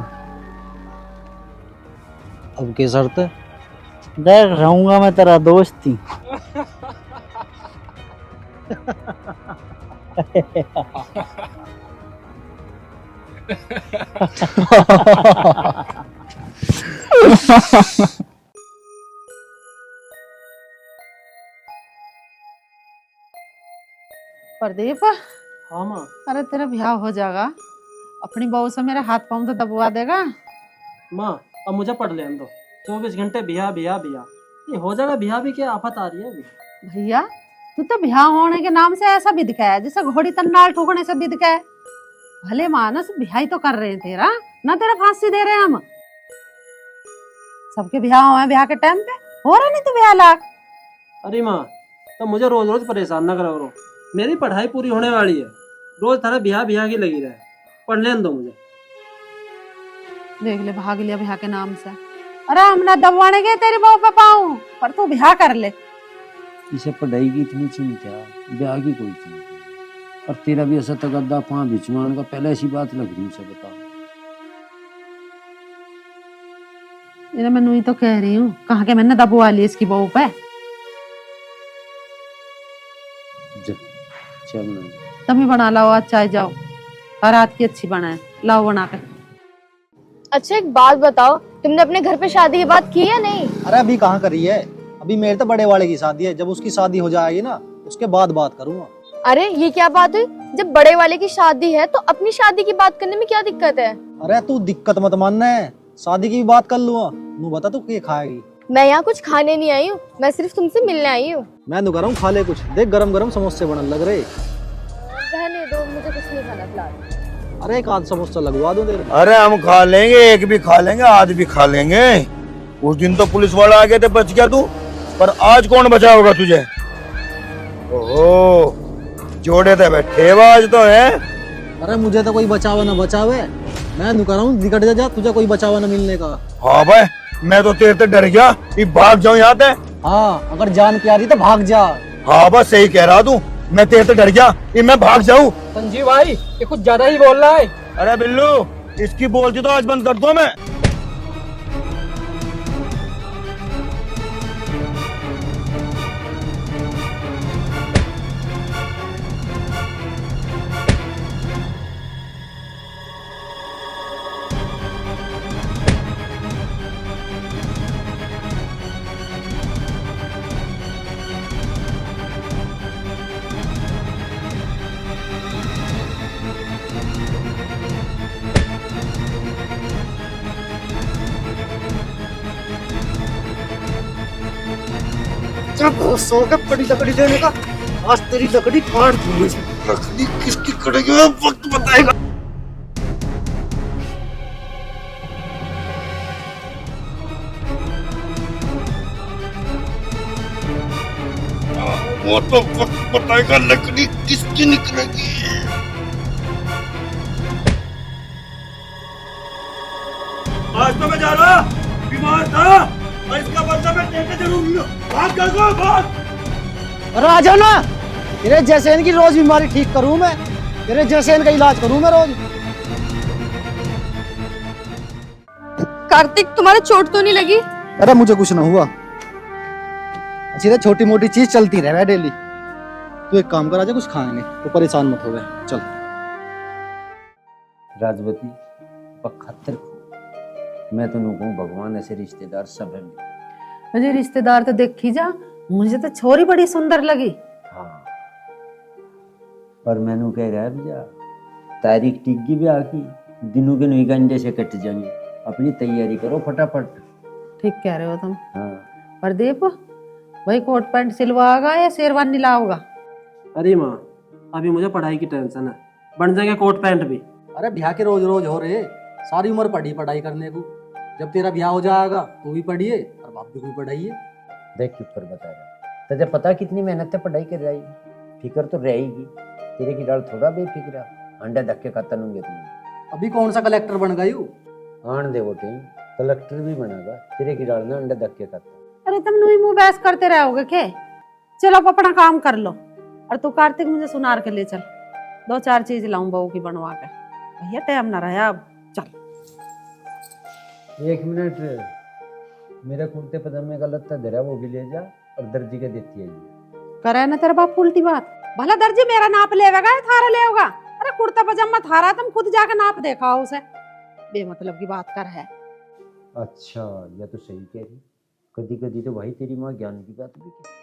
अब क्या शर्त है? देख, रहूंगा मैं तेरा दोस्त ही। प्रदीप, हाँ माँ। अरे तेरा ब्याह हो जाएगा, अपनी बहू से मेरे हाथ पाँव तो दबवा देगा। माँ, अब मुझे पढ़ लेने दो। 24 घंटे बिया बिया बिया, ये हो जाएगा। बिया भी क्या आफत आ रही है अभी। भैया, तू तो ब्याह होने के नाम से ऐसा बिदका है जैसे घोड़ी तन्नाल ठोकने से बिदका है। भले मानस ब्याह ही तो कर रहे हैं तेरा, ना तेरा फांसी दे रहे हैं हम। सबके ब्याह हुए ब्याह के टाइम पे, हो रहा नहीं तो ब्याह लाख। अरे माँ, तो मुझे रोज रोज परेशान ना करो। मेरी पढ़ाई पूरी होने वाली है, रोज थारा बिया बिया की लगी रहे। पढ़ लेने दो मुझे। देख ले, भाग लिया ब्याह के नाम से। अरे हम ना दबवाने गए तेरी बहू पे पाऊं, पर तू ब्याह कर ले। इसे पढ़ाई की इतनी चिंता, ब्याह की कोई चिंता। और तेरा भी ऐसा तगद्दा पाँ बिचवान का, पहले ऐसी बात लग रही है। बता, मैं नूई तो कह रही हूँ, कहाँ के मैंने दबवा ली इसकी बहू पे। चल ना। तुम ही बना लाओ आज चाय, जाओ। और रात की अच्छी बनाए, लाओ बना के। अच्छा एक बात बताओ, तुमने अपने घर पे शादी की बात की या नहीं? अरे अभी कहाँ करी है, अभी मेरे तो बड़े वाले की शादी है, जब उसकी शादी हो जाएगी ना उसके बाद बात करूंगा। अरे ये क्या बात हुई, जब बड़े वाले की शादी है तो अपनी शादी की बात करने में क्या दिक्कत है? अरे तू दिक्कत मत मानना है, शादी की भी बात कर लूंगा। तू बता तू क्या खाएगी? मैं यहाँ कुछ खाने नहीं आई हूँ, मैं सिर्फ तुमसे मिलने आई हूँ। मैं तो कह रहा हूँ खा ले कुछ, देख गरम गरम समोसे बनने लग रहे। रहने दो, मुझे कुछ नहीं खाना फिलहाल। अरे एक आध समोसा लगवा दो तेरे। अरे हम खा लेंगे, एक भी खा लेंगे, आज भी खा लेंगे। उस दिन तो पुलिस वाला आ गए थे, बच गया तू, पर आज कौन बचाओगा तुझे? ओहो, जोड़े थे बैठे आज तो है। अरे मुझे तो कोई बचावा ना बचावे, मैं तो कह रहा हूँ निकट जा, तुझे कोई बचावा ना मिलने का। हाँ भाई, मैं तो तेरे से डर गया कि भाग जाऊं यहाँ से। हाँ अगर जान प्यारी तो भाग जा। हाँ बस सही कह रहा तू, मैं तेरे से डर गया कि मैं भाग जाऊं। संजीव भाई ये कुछ ज्यादा ही बोल रहा है। अरे बिल्लू, इसकी बोलती तो आज बंद कर दो मैं। सो के बड़ी लकड़ी देने का, आज तेरी लकड़ी काट दूंगी। लकड़ी किसकी कटेगी मैं वक्त बताएगा। वो तो वक्त बताएगा लकड़ी किसकी निकलेगी। आज तो मैं जा रहा, बीमार था और इसका बदला मैं देके जरूर लूंगा। भाग जाओ, भाग। अरे आ जाओ ना, तेरे जैसे इनकी रोज बीमारी ठीक करूं मैं, तेरे जैसे इनका इलाज करूं मैं रोज। कार्तिक तुम्हारे चोट तो नहीं लगी? अरे मुझे कुछ ना हुआ, अच्छी छोटी मोटी चीज चलती रहे डेली। तू एक काम कर, आजा कुछ खाएंगे, तो परेशान मत हो गए। चल राजवती पखत्तर, मैं तो कहूँ भगवान ऐसे रिश्तेदार सब है। मुझे रिश्तेदार तो देखी जा, मुझे तो छोरी बड़ी सुंदर लगी। हाँ, पर मैनू कह रहा है भैया, तारीख टिक भी आकी, दिनों के 9 घंटे से कट जाएंगे, अपनी तैयारी करो फटाफट। ठीक कह रहे हो तुम। हाँ। प्रदीप भाई कोट पैंट सिलवाएगा या शेरवानी लाओगा? अरे माँ, अभी मुझे पढ़ाई की टेंशन है, बन जाएंगे कोट पैंट भी। अरे ब्याह के रोज रोज हो रहे, सारी उम्र पढ़ाई करने को, जब तेरा ब्याह हो जाएगा तू भी पढ़िए और बाप भी पढ़ाइए। देख क्यों पर बता रहा, तुझे पता कितनी मेहनत से पढ़ाई कर रही, फिक्र तो रहेगी। तेरे की डाल थोड़ा बेफिक्र, अंडे धक्के खत्म होंगे तुम। अभी कौन सा कलेक्टर बन गई हूँ? आन दे वो टीम, कलेक्टर भी बनेगा, तेरे की डाल ना अंडे धक्के खत्म। अरे तुम नुई मुंह बहस करते रहोगे के? चलो अब अपना काम कर लो, और तू कार्तिक मुझे सुनार के ले चल, 2-4 चीज लाऊं बहू की बनवा के। भैया टाइम ना रहा अब, चल। 1 मिनट, मेरे कुर्ते पजामे का लत्ता धरा वो भी ले जा, और दर्जी के देती है। करे ना तेरा बाप उल्टी बात, भला दर्जी मेरा नाप लेवेगा या थारा ले होगा? अरे कुर्ता पजामा थारा, तुम खुद जाकर नाप देखा उसे, बेमतलब की बात कर है। अच्छा, यह तो सही कह रही, कदी कदी तो भाई तेरी माँ ज्ञान की बात भी कह।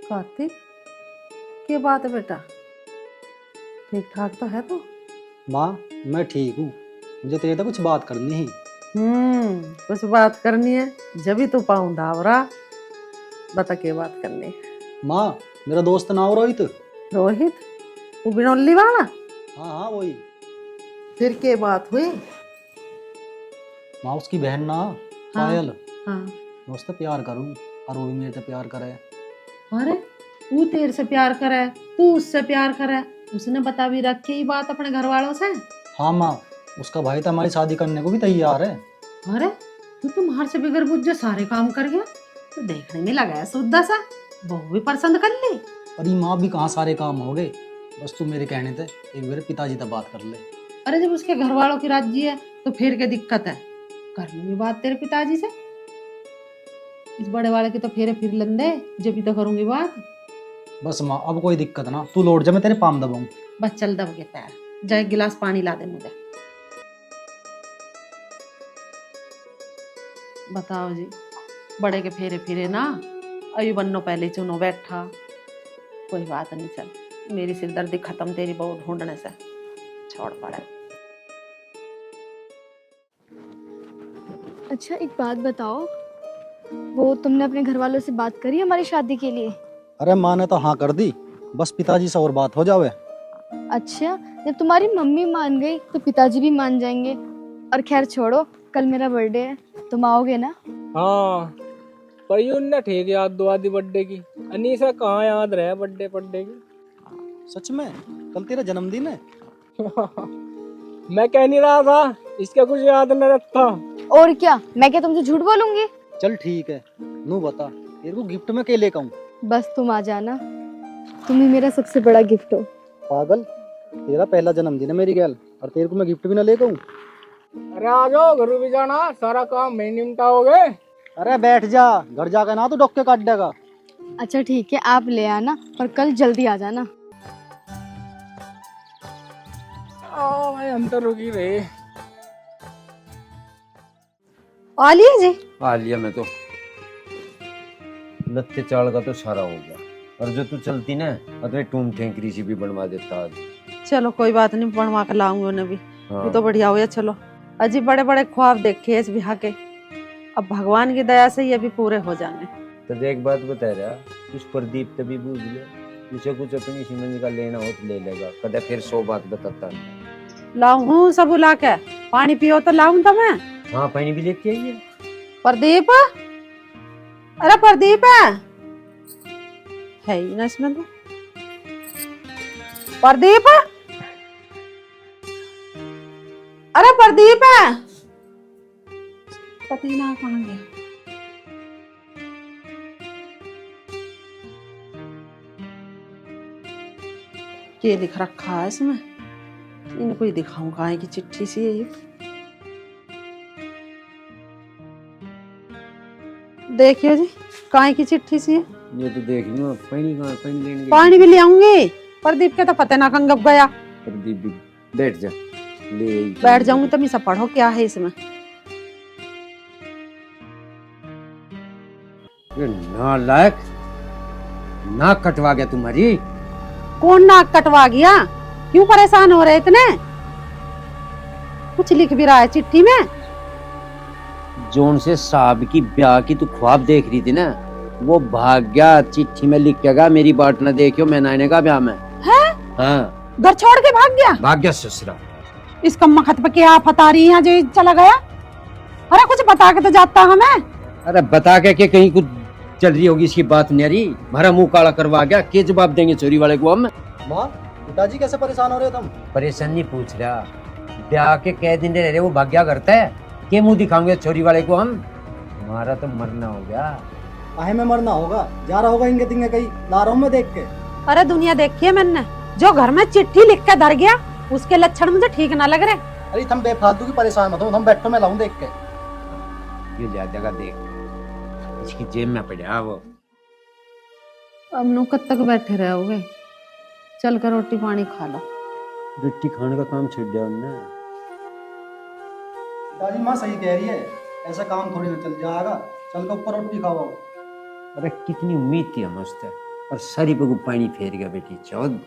कार्तिक क्या बात है बेटा, ठीक ठाक तो है तो? माँ मैं ठीक हूँ, मुझे तेरे से कुछ बात करनी है। कुछ बात करनी है, जब ही तो पाऊं दावरा, बता क्या बात करनी है? माँ मेरा दोस्त नाम रोहित। रोहित? वो बिनौली वाला? हाँ हाँ वही। फिर क्या बात हुई? माँ उसकी बहन ना पायल, हाँ। मैं उससे प्यार करूँ और वो भी मेरे से प्यार करे। अरे वो तेरे से प्यार करे, तू उससे प्यार करे, उसने बता भी रखी ये बात अपने घर वालों से? हाँ माँ, उसका भाई तो हमारी शादी करने को भी तैयार है। अरे तू तुम्हारे से बिगड़ बुझ जो सारे काम कर गया, तो देखने में लगा है सुद्धा सा, बहू भी पसंद कर ली। पर ये माँ भी कहाँ सारे काम हो गए, बस तू मेरे कहने थे एक बार पिताजी तक बात कर ले। अरे जब उसके घर वालों की राजी है तो फिर क्या दिक्कत है, कर लूंगी बात तेरे पिताजी से। इस बड़े वाले की तो फेरे फिर लंदे, जब भी तो करूंगी बात। बस माँ अब कोई दिक्कत ना, तू लौट जा, मैं तेरे पाम दबाऊं। बस चल दब के पैर, जा एक गिलास पानी ला दे मुझे। बताओ जी, बड़े के फेरे फिरे ना, अयु बन्नो पहले चुनो बैठा। कोई बात नहीं, चल मेरी सिरदर्दी खत्म तेरी बहू ढूंढने से, छोड़ पड़े। अच्छा एक बात बताओ, वो तुमने अपने घर वालों से बात करी हमारी शादी के लिए? अरे माँ ने तो हाँ कर दी, बस पिताजी से और बात हो जावे। अच्छा, जब तुम्हारी मम्मी मान गई तो पिताजी भी मान जाएंगे। और खैर छोड़ो, कल मेरा बर्थडे है, तुम आओगे ना? हाँ, पर ये उन्हें ठीक याद दुआ दी बर्थडे की। अनीसा कहाँ याद रहे बर्थडे की। सच में कल तेरा जन्मदिन है? मैं कह नहीं रहा था, इसका कुछ याद न रखता। और क्या, मैं क्या तुमसे झूठ बोलूंगी? चल ठीक है, नू बता तेरे को गिफ्ट में क्या लेकर आऊं? बस तुम आ जाना, तुम ही मेरा सबसे बड़ा गिफ्ट हो। पागल, तेरा पहला जन्मदिन है मेरी गैल, और तेरे को मैं गिफ्ट भी ना लेकर आऊं? अरे आ जाओ, घर भी जाना, सारा काम मैं निपटाओगे। अरे बैठ जा, घर जाकर ना तू डॉक्टर काट देगा। अच्छा ठीक है, आप ले आना, पर कल जल्दी आ जाना। भाई हम तो रुकी रहे। आ लिया जी? आ लिया मैं तो, लत्ते चाल का तो सारा हो गया। और जो तू चलती ना, तो टूम ठेंकरी सी भी बनवा देता आज। चलो कोई बात नहीं, बनवा कर लाऊंगी उन्हें भी। हाँ। वो तो बढ़िया हो गया। चलो अजी, बड़े बड़े ख्वाब देखे इस ब्याह के, अब भगवान की दया से ये भी पूरे हो जाने। तो एक बात बता रहा, कुछ प्रदीप तभी बूझ ले, उसे कुछ अपनी सिमंज का लेना हो तो ले लेगा, कदा फिर 100 बात बताता है। लाऊं सब बुला के, पानी पियो तो लाऊं तो मैं। हाँ पानी भी लेके आइए। प्रदीप, अरे प्रदीप है ही ना इसमें तो। प्रदीप, अरे प्रदीप पति ना कहाँ गया? क्या लिख रखा है इसमें? इनको ही दिखाऊं, कहाँ की चिट्ठी सी है ये। देखियो जी, कहाँ की चिट्ठी सी है ये तो देख लो। पानी कहाँ, पानी लेने गई? पानी भी ले आऊंगी। प्रदीप के तो पता ना कहाँ गप गया। प्रदीप भी बैठ जा, ले आई। बैठ जाऊंगी तो मैं पढ़ो क्या है इसमें। ये नालायक, नाक कटवा गया तुम्हारी। कौन नाक कटवा गया? क्यों परेशान हो रहे इतने? कुछ लिख भी रहा है चिट्ठी में। जोन से साहब की ब्याह की तू ख्वाब देख रही थी ना, वो भाग गया। चिट्ठी में लिख के गया, मेरी बाट न देखियो, मैं नाने का ब्याह में है? हाँ, घर छोड़ के भाग गया? भाग गया ससुरा। इस कम्मा खत पे क्या आफत आ रही है जो चला गया? अरे कुछ बता के तो जाता हमें। अरे बता के कहीं कुछ चल रही होगी इसकी बात न्यारी, हमारा मुंह काला करवा गया। के जवाब देंगे चोरी वाले को हम? माँ, पिताजी कैसे परेशान हो रहे हो तुम? परेशान नहीं पूछ रहा, ब्याह के कै दिन रह रहे वो भाग गया करता है, के मुंह दिखाएंगे चोरी वाले को हम? हमारा तो मरना हो गया। काहे में मरना होगा, जा रहा होगा इंगे तिंगे कहीं, ला रहा हूं मैं देख के। अरे दुनिया देखी है मैंने, जो घर में चिट्ठी लिख के धर गया उसके लक्षण मुझे ठीक ना लग रहे। अरे तुम बेफालतू की परेशान मत हो, तुम बैठो, मैं लाऊं देख के। ये ले जाएगा, देख इसकी जेब में पड़ा वो। अब नो कब तक बैठे रहोगे? चल कर रोटी पानी खा लो। रोटी खाने का काम छोड़ दिया उन्होंने। पिताजी माँ सही कह रही है, ऐसा काम थोड़ी ना चल जाएगा, चल कर ऊपर रोटी खाओ। अरे कितनी उम्मीद थी हमसे, और सारी बगु पानी फेर गया बेटी चौध।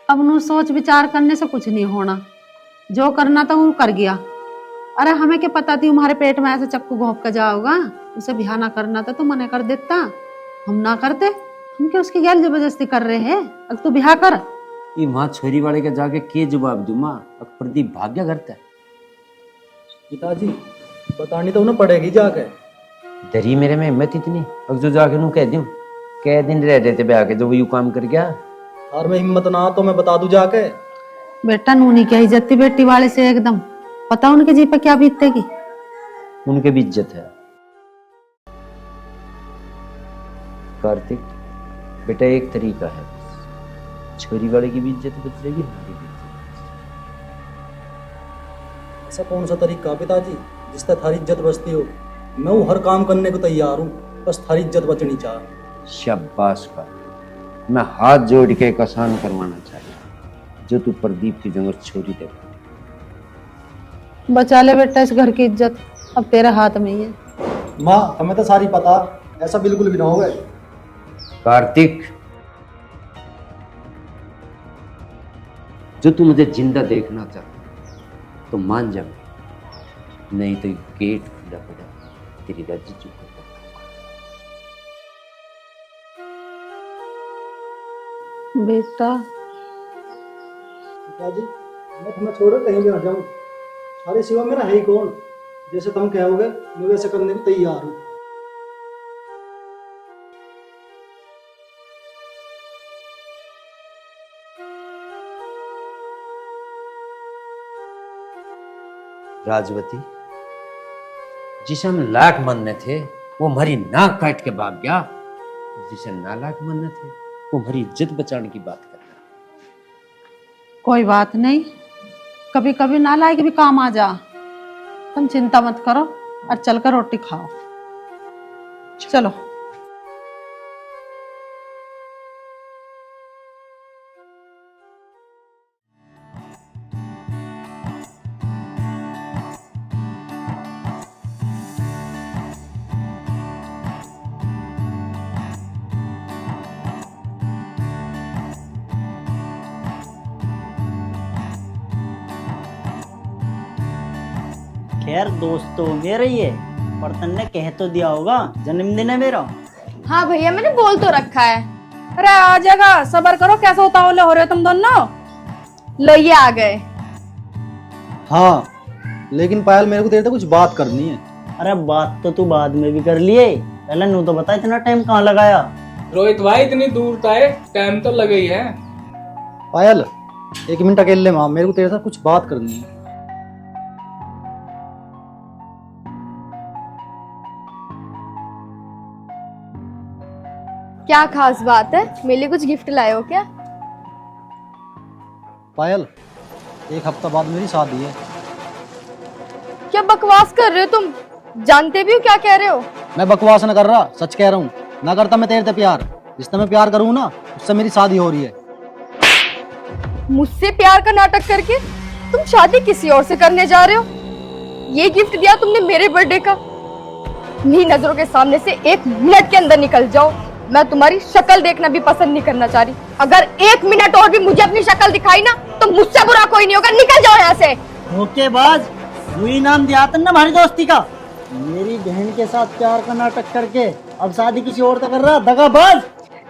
अब नो सोच विचार करने से कुछ नहीं होना, जो करना था वो कर गया। अरे हमें क्या पता थी तुम्हारे पेट में ऐसे चक्कू घोंप कर जाओगा? उसे ब्याह ना करना था तो मना कर देता, हम ना करते। हम क्या उसकी गैर जबरदस्ती कर रहे हैं? अब तू ब्याह कर। ये वहां छोरी वाले के जाके के जवाब दूं माँ? अब प्रदीप भाग्य करता है। पिताजी बतानी तो उन्हें पड़ेगी जाके। डरी मेरे में हिम्मत इतनी, अब जो जाके नू कह दूं, कै दिन रह रहे थे ब्याह के, जो वो यूं काम कर गया। और मैं हिम्मत ना तो मैं बता दूं जाके। बेटा नूनी क्या इज्जत थी बेटी वाले से एकदम, पता उनके जी पे क्या बीतेगी। उनके भी इज्जत है। कार्तिक बेटा एक तरीका है, छोरी वाले की भी इज्जत बच जाएगी, हमारी भी इज्जत। ऐसा कौन सा तरीका पिताजी जिससे थारी इज्जत बचती हो? मैं हूँ, हर काम करने को तैयार हूँ, बस थारी इज्जत बचनी चाह। शाबाश का, मैं हाथ जोड़ के एक आसान करवाना चाहिए, जो तू प्रदीप की जगह छोरी दे। बचा ले बेटा इस घर की इज्जत, अब तेरे हाथ में ही है। माँ हमें तो सारी पता, ऐसा बिल्कुल भी ना होगा। कार्तिक, जो तू मुझे जिंदा देखना चाहता तो मान जा, नहीं तो गेट खुला पड़ा, तेरी राजी चुप कर। बेटा पिताजी मैं तुम्हें छोड़ कहीं भी ना जाऊँ, सारे सिवा मेरा है ही कौन? जैसे तुम कहोगे मैं वैसे करने को तैयार हूँ। राजवती, जिसे हम लाख मानने थे वो हमारी नाक काट के भाग गया, जिसे ना लाख मानने थे वो हमारी इज्जत बचाने की बात कर रहा। कोई बात नहीं, कभी कभी नालायक भी काम आ जा। तुम चिंता मत करो और चलकर रोटी खाओ। चलो। खैर दोस्त तो मेरा ही है, पर तन्ने कह तो दिया होगा जन्मदिन है मेरा। हाँ भैया मैंने बोल तो रखा है। अरे आ जाएगा, सबर करो। कैसे उतावले हो रहे हो तुम दोनों? लो ये आ गए। हाँ लेकिन पायल मेरे को तेरे से कुछ बात करनी है। अरे बात तो तू बाद में भी कर लिए, पहले नू तो बता इतना टाइम कहाँ लगाया? रोहित भाई इतनी दूर था, टाइम तो लगा ही है। पायल 1 मिनट अकेले माँ, मेरे को तेरे साथ कुछ बात करनी है। क्या खास बात है? मेरे लिए कुछ गिफ्ट लाए हो क्या? पायल 1 हफ्ता बाद मेरी शादी है। क्या बकवास कर रहे हो तुम? जानते भी हो क्या कह रहे हो? मैं बकवास न कर रहा, सच कह रहा हूँ। ना करता मैं तेरे से प्यार, जिससे मैं प्यार करूँ ना उससे मेरी शादी हो रही है। मुझसे प्यार का नाटक करके तुम शादी किसी और से करने जा रहे हो? ये गिफ्ट दिया तुमने मेरे बर्थडे का? मेरी नजरों के सामने से 1 मिनट के अंदर निकल जाओ। मैं तुम्हारी शक्ल देखना भी पसंद नहीं करना चाह रही। अगर 1 मिनट और भी मुझे अपनी शक्ल दिखाई ना तो मुझसे बुरा कोई नहीं होगा। निकल जाओ यहाँ से। धोखेबाज, वही नाम दिया था ना हमारी दोस्ती का। मेरी बहन के साथ प्यार का नाटक करके अब शादी किसी और से कर रहा, दगाबाज।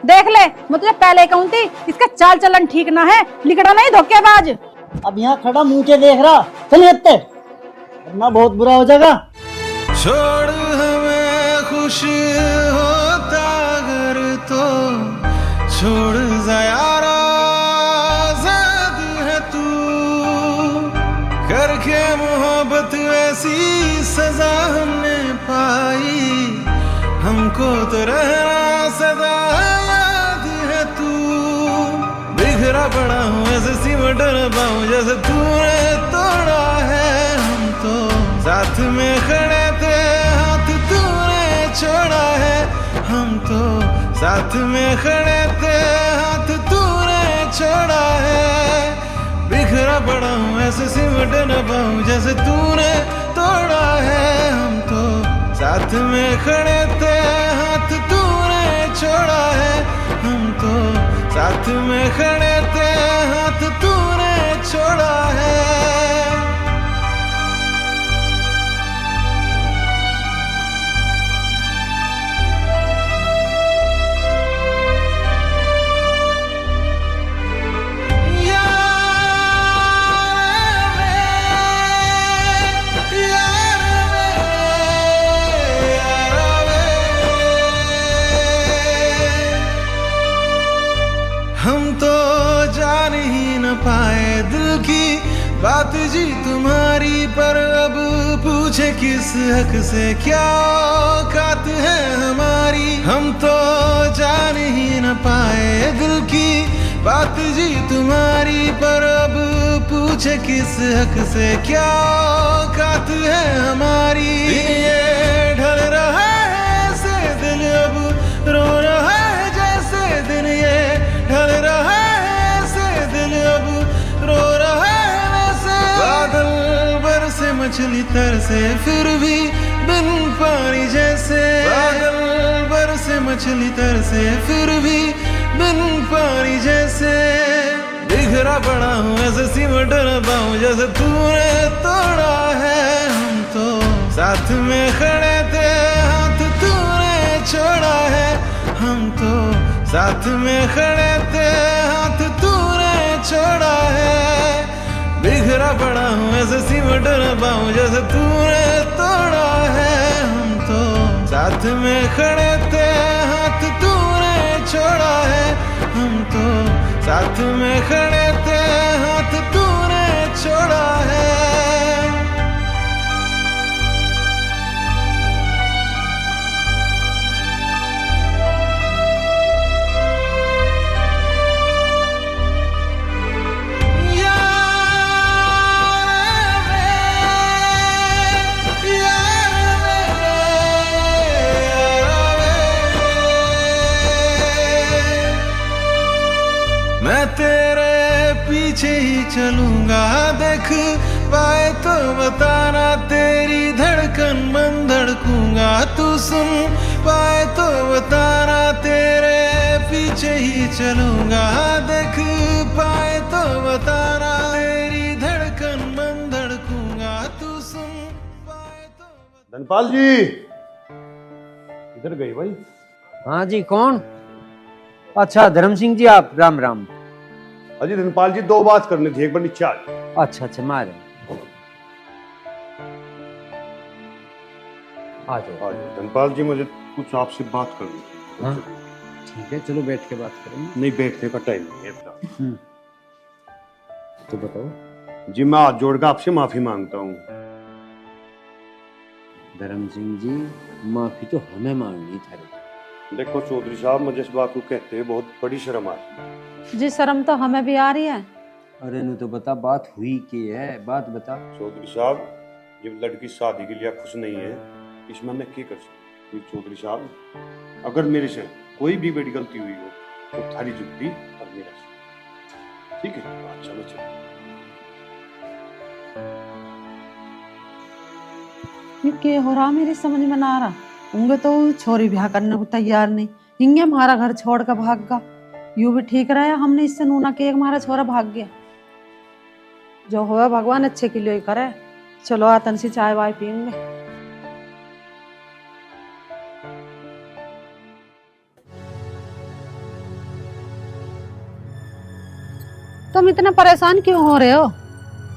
देख ले, मैं तुझे पहले कहूँ थी इसका चाल चलन ठीक ना है, लिखड़ा नहीं धोखेबाज। अब यहाँ खड़ा मुंह के देख रहा, चलिए वरना बहुत बुरा हो जाएगा। छोड़ हमें खुश होता अगर तो छोड़ ज़यारा, ज़ाद है तू करके मोहब्बत ऐसी सजा हमने पाई, हमको तो रहना सदा याद है तू। बिखरा पड़ा हूँ ऐसे सिमट न पाऊँ जैसे तूने तोड़ा है। हम तो साथ में खड़े थे, हाथ तूने छोड़ा है। हम तो साथ में खड़े थे, हाथ तूने छोड़ा है। बिखरा पड़ा हूँ ऐसे सिमट न पाऊँ जैसे तूने तोड़ा है। हम तो साथ में खड़े थे, हाथ तूने छोड़ा है। हम तो साथ में खड़े थे, हाथ तूने छोड़ा है। हम तो जान ही न पाए दिल की बात जी तुम्हारी, पर अब पूछ पूछे किस हक से क्या औकात है हमारी, हम तो जान ही न पाए दिल की बात जी तुम्हारी। पर अब पूछे किस हक से क्या औकात है हमारी। ये ढल रहा है ऐसे दिल अब रो रहा है जैसे दिन, ये ढल रहा है ऐसे दिल अब रो रहा है वैसे। बादल बरसे मछली तरसे फिर भी बिन पानी जैसे, बादल बरसे मछली तरसे फिर भी बिन पानी जैसे। बिखरा पड़ा हूँ ऐसे सिमट न पाऊं जैसे तूने तोड़ा है। हम तो साथ में खड़े थे हाथ तूने छोड़ा है, हम तो साथ में खड़े थे हाथ तूने छोड़ा है। बिखरा पड़ा हूँ ऐसे सिमट न पाऊं जैसे तूने तोड़ा है। हम तो साथ में खड़े थे हाथ तूने छोड़ा है, हम तो साथ में खड़े थे हाथ तूने छोड़ा है। मैं तेरे पीछे ही चलूंगा, देख पाए तो बताना तेरी धड़कन मन धड़कूंगा। तू सुन पाए तो बताना तेरे पीछे ही चलूंगा, देख पाए तो बताना तेरी धड़कन मन धड़कूंगा। तू सुन पाए तो। धनपाल जी इधर गई भाई? हाँ जी, कौन? अच्छा धर्म सिंह जी, आप राम राम। अजी धनपाल जी, दो बात करनी थी, एक बार नीचे आ जाओ। अच्छा अच्छा, मारे आ जाओ। धनपाल जी, मुझे कुछ आपसे बात करनी थी। हाँ ठीक है, चलो बैठ के बात करेंगे। नहीं, बैठने का टाइम नहीं है। तो बताओ जी, मैं हाथ जोड़कर आपसे माफी मांगता हूँ। धर्म सिंह जी, माफी तो हमें मांगनी था। देखो चौधरी साहब, मुझे इस बात को कहते हैं बहुत बड़ी शर्म आ रही है। जी शर्म तो हमें भी आ रही है। अरे नु तो बता, बात हुई की है, बात बता। चौधरी साहब, जब लड़की शादी के लिए खुश नहीं है, इसमें मैं क्या कर सकता हूँ? चौधरी साहब, अगर मेरे से कोई भी बड़ी गलती हुई हो तो थारी जुत्ती और मेरा से। ठीक है, चलो चलो। ये क्या हो रहा, मेरी समझ में ना आ रहा। होंगे तो छोरी ब्याह करने को तैयार नहीं, हिंगे हमारा घर छोड़ कर भाग गया। यूं भी ठीक रहा, हमने इससे नूना के एक हमारा छोरा भाग गया। जो होगा भगवान अच्छे के लिए ही करे। चलो आतन सी चाय वाय पियेंगे। तुम इतने परेशान क्यों हो रहे हो?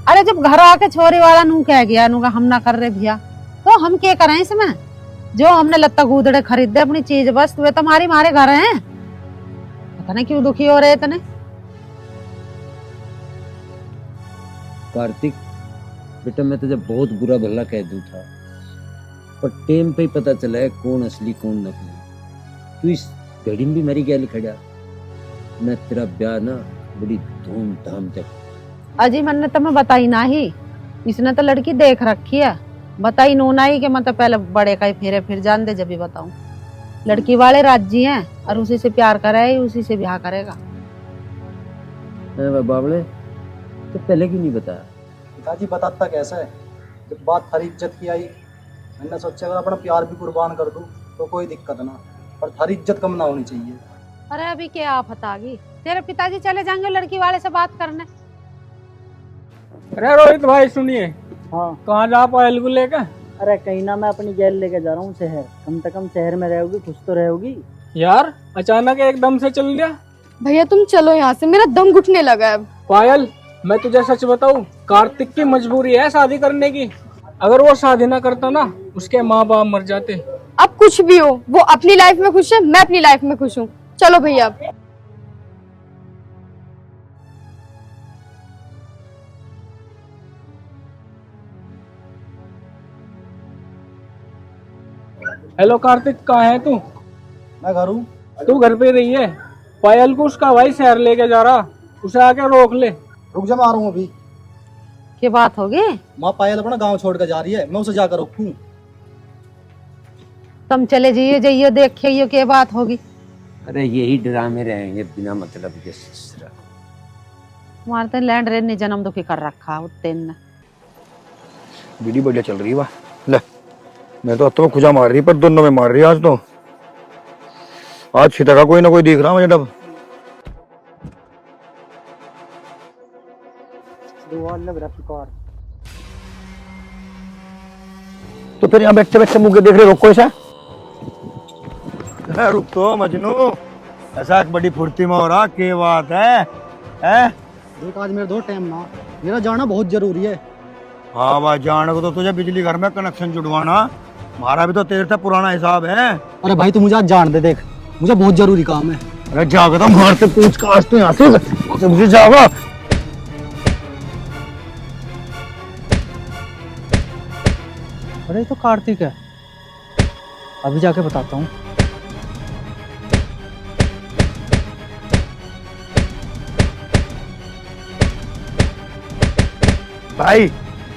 अरे जब घर आके छोरी वाला नू कह गया नू का हम ना कर रहे भैया, तो हम क्या करें इसमें? जो हमने लत्ता गुदड़े खरीदे अपनी चीज बस, वे तुम्हारी हमारे घर हैं। पता नहीं क्यों दुखी हो रहे इतने। कार्तिक बेटा, मैं तुझे बहुत बुरा भला कह दूं था, पर टेम पे ही पता चला है कौन असली कौन नकली। तू इस घड़ी में भी मेरी गैल खड़ा। मैं तेरा ब्याह ना बड़ी धूमधाम से। अजी मैंने तुम्हें बताई ना ही, इसने तो लड़की देख रखी है। बताई नूना ही कि मतलब पहले बड़े का ही फेरे फिर जान दे जब भी बताऊं। लड़की वाले राजी हैं और उसी से प्यार करे, उसी से ब्याह करेगा। बाबले तो पहले क्यों नहीं बताया? पिताजी बताता कैसा है, जब बात थारी इज्जत की आई, मैंने सोचा अगर अपना प्यार भी कुर्बान कर दूं तो कोई दिक्कत ना, पर थारी इज्जत कम ना होनी चाहिए। अरे अभी क्या आफत आ गई, तेरे पिताजी चले जाएंगे लड़की वाले से बात करने। अरे रोहित भाई सुनिए। हाँ कहाँ जा पायल को लेकर? अरे कहीं ना, मैं अपनी गैल लेके जा रहा हूँ शहर। कम से कम शहर में रहोगी, खुश तो रहोगी। यार अचानक एकदम से चल गया। भैया तुम चलो यहाँ से, मेरा दम घुटने लगा है अब। पायल, मैं तुझे सच बताऊं, कार्तिक की मजबूरी है शादी करने की। अगर वो शादी ना करता ना, उसके माँ बाप मर जाते। अब कुछ भी हो, वो अपनी लाइफ में खुश है, मैं अपनी लाइफ में खुश हूँ। चलो भैया अब। हेलो कार्तिक, कहाँ है तू? मैं घर हूँ। तू घर पे रही है? पायल को उसका भाई शहर लेके जा रहा, उसे आके रोक ले। रुक जा, मैं आ रहा हूँ अभी। क्या बात होगी? माँ पायल अपना गांव छोड़ कर जा रही है, मैं उसे जाकर रोकूं। तुम चले जाइए जाइए, देखिए क्या बात होगी। अरे यही ड्रामे रहेंगे बिना मतलब के ससुरा। तुम्हारे तो लैंड रेन ने जन्म दुखी कर रखा उतने ने। वीडियो बढ़िया चल रही है। वाह ले, मैं तो अब खुजा मार रही, पर दोनों में मार रही है आज तो। आज सीता का कोई ना कोई दिख रहा मुझे डब। तो फिर यहाँ बैठते बैठते मुझे देख रहे हो, कोई सा रुक तो मजनू, ऐसा एक बड़ी फुर्ती में हो रहा, क्या बात है? देख आज मेरे दो टाइम ना, मेरा जाना बहुत जरूरी है। हाँ भाई, जाने को तो तुझे बिजली घर में कनेक्शन जुड़वाना, हमारा भी तो तेरे से पुराना हिसाब है। अरे भाई तू मुझे आज जान दे, देख मुझे बहुत जरूरी काम है। अरे जागा तो मार से पूछ का, आज तो यहाँ से मुझे जागा। अरे तो कार्तिक है, अभी जाके बताता हूँ। भाई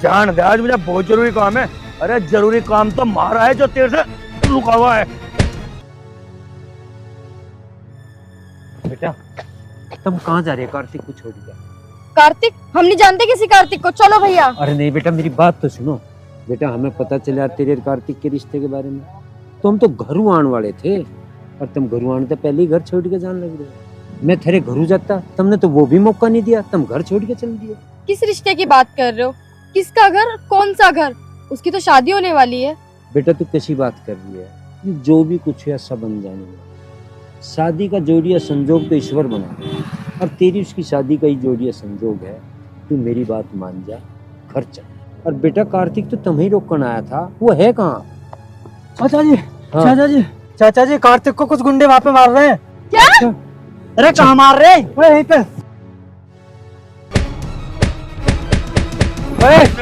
जान दे, आज मुझे बहुत जरूरी काम है। अरे जरूरी काम तो मारा है जो तेरे से रुका हुआ है। बेटा तुम कहाँ जा रहे हो कार्तिक को छोड़ के? कार्तिक? हम नहीं जानते किसी कार्तिक को, चलो भैया। अरे नहीं बेटा, मेरी बात तो सुनो। बेटा हमें पता चला तेरे और कार्तिक के रिश्ते के बारे में, तो हम तो घरू आने वाले थे, और तुम घरू आने तो पहले ही घर छोड़ के जाने लग रहे। मैं तेरे घरू जाता, तुमने तो वो भी मौका नहीं दिया, तुम घर छोड़ के चल दिए। किस रिश्ते की बात कर रहे हो? किसका घर? कौन सा घर? उसकी तो शादी होने वाली है। बेटा तू कैसी बात कर रही है? जो भी कुछ है सब बन जाने में। शादी का जोड़िया संजोग तो ईश्वर बना, और तेरी उसकी शादी का ही जोड़िया संजोग है। तू मेरी बात मान जा, घर चल। और बेटा कार्तिक तो तुम्हें रोकने आया था, वो है कहाँ? चाचा जी, हाँ। चाचा जी कार्तिक को कुछ गुंडे वहाँ पे मार रहे हैं। क्या? अरे कहाँ मार रहे हैं? यहीं पे।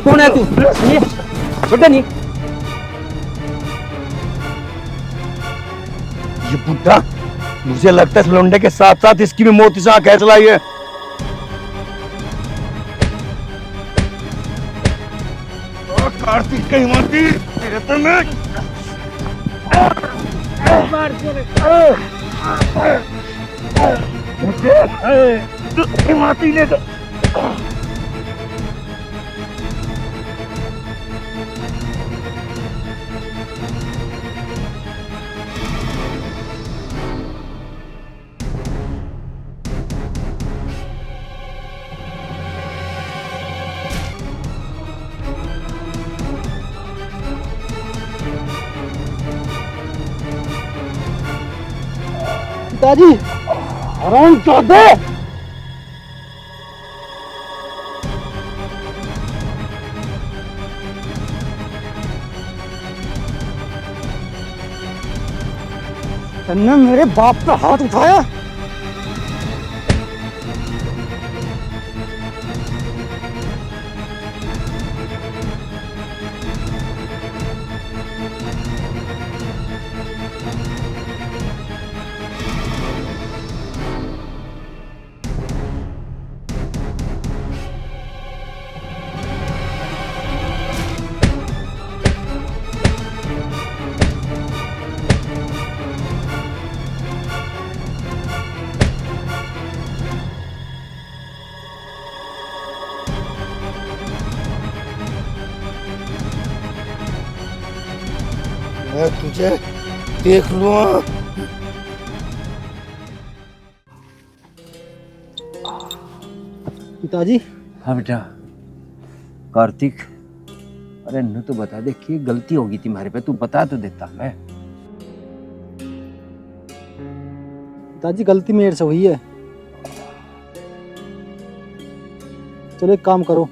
कौन है तू? बेटा नहीं, ये बुढ़ा, मुझे लगता है इस लौंडे के साथ साथ इसकी भी मौत इस आंख चलाई है। कार्तिक कहीं मारती तेरे तो मैं मारती ले तो। पिताजी आराम चौधे। तुमने मेरे बाप पे हाथ उठाया? मैं तुझे देख लूंगा। पिताजी। हाँ बेटा। कार्तिक, अरे न तो बता दे कि गलती होगी तुम्हारे पे, तू बता तो देता मैं। पिताजी गलती मेरे से हुई है। चलो एक काम करो,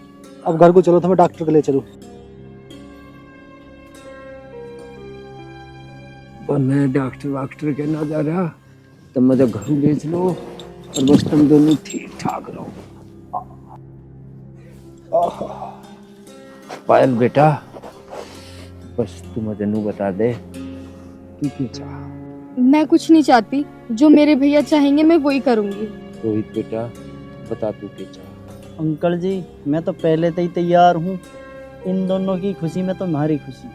अब घर को चलो, तो मैं डॉक्टर को ले चलूं। पर मैं डॉक्टर के ना जा रहा, तब मुझे घर ले चलो, और बस तुम दोनों ठीक ठाक रहो। पायल बेटा, बस तू मुझे नू बता दे तू क्यों चाह? मैं कुछ नहीं चाहती, जो मेरे भैया चाहेंगे मैं वही करूंगी। रोहित बेटा बता तू क्या चाह? अंकल जी मैं तो पहले से ही तैयार हूँ, इन दोनों की खुशी में तो हमारी खुशी।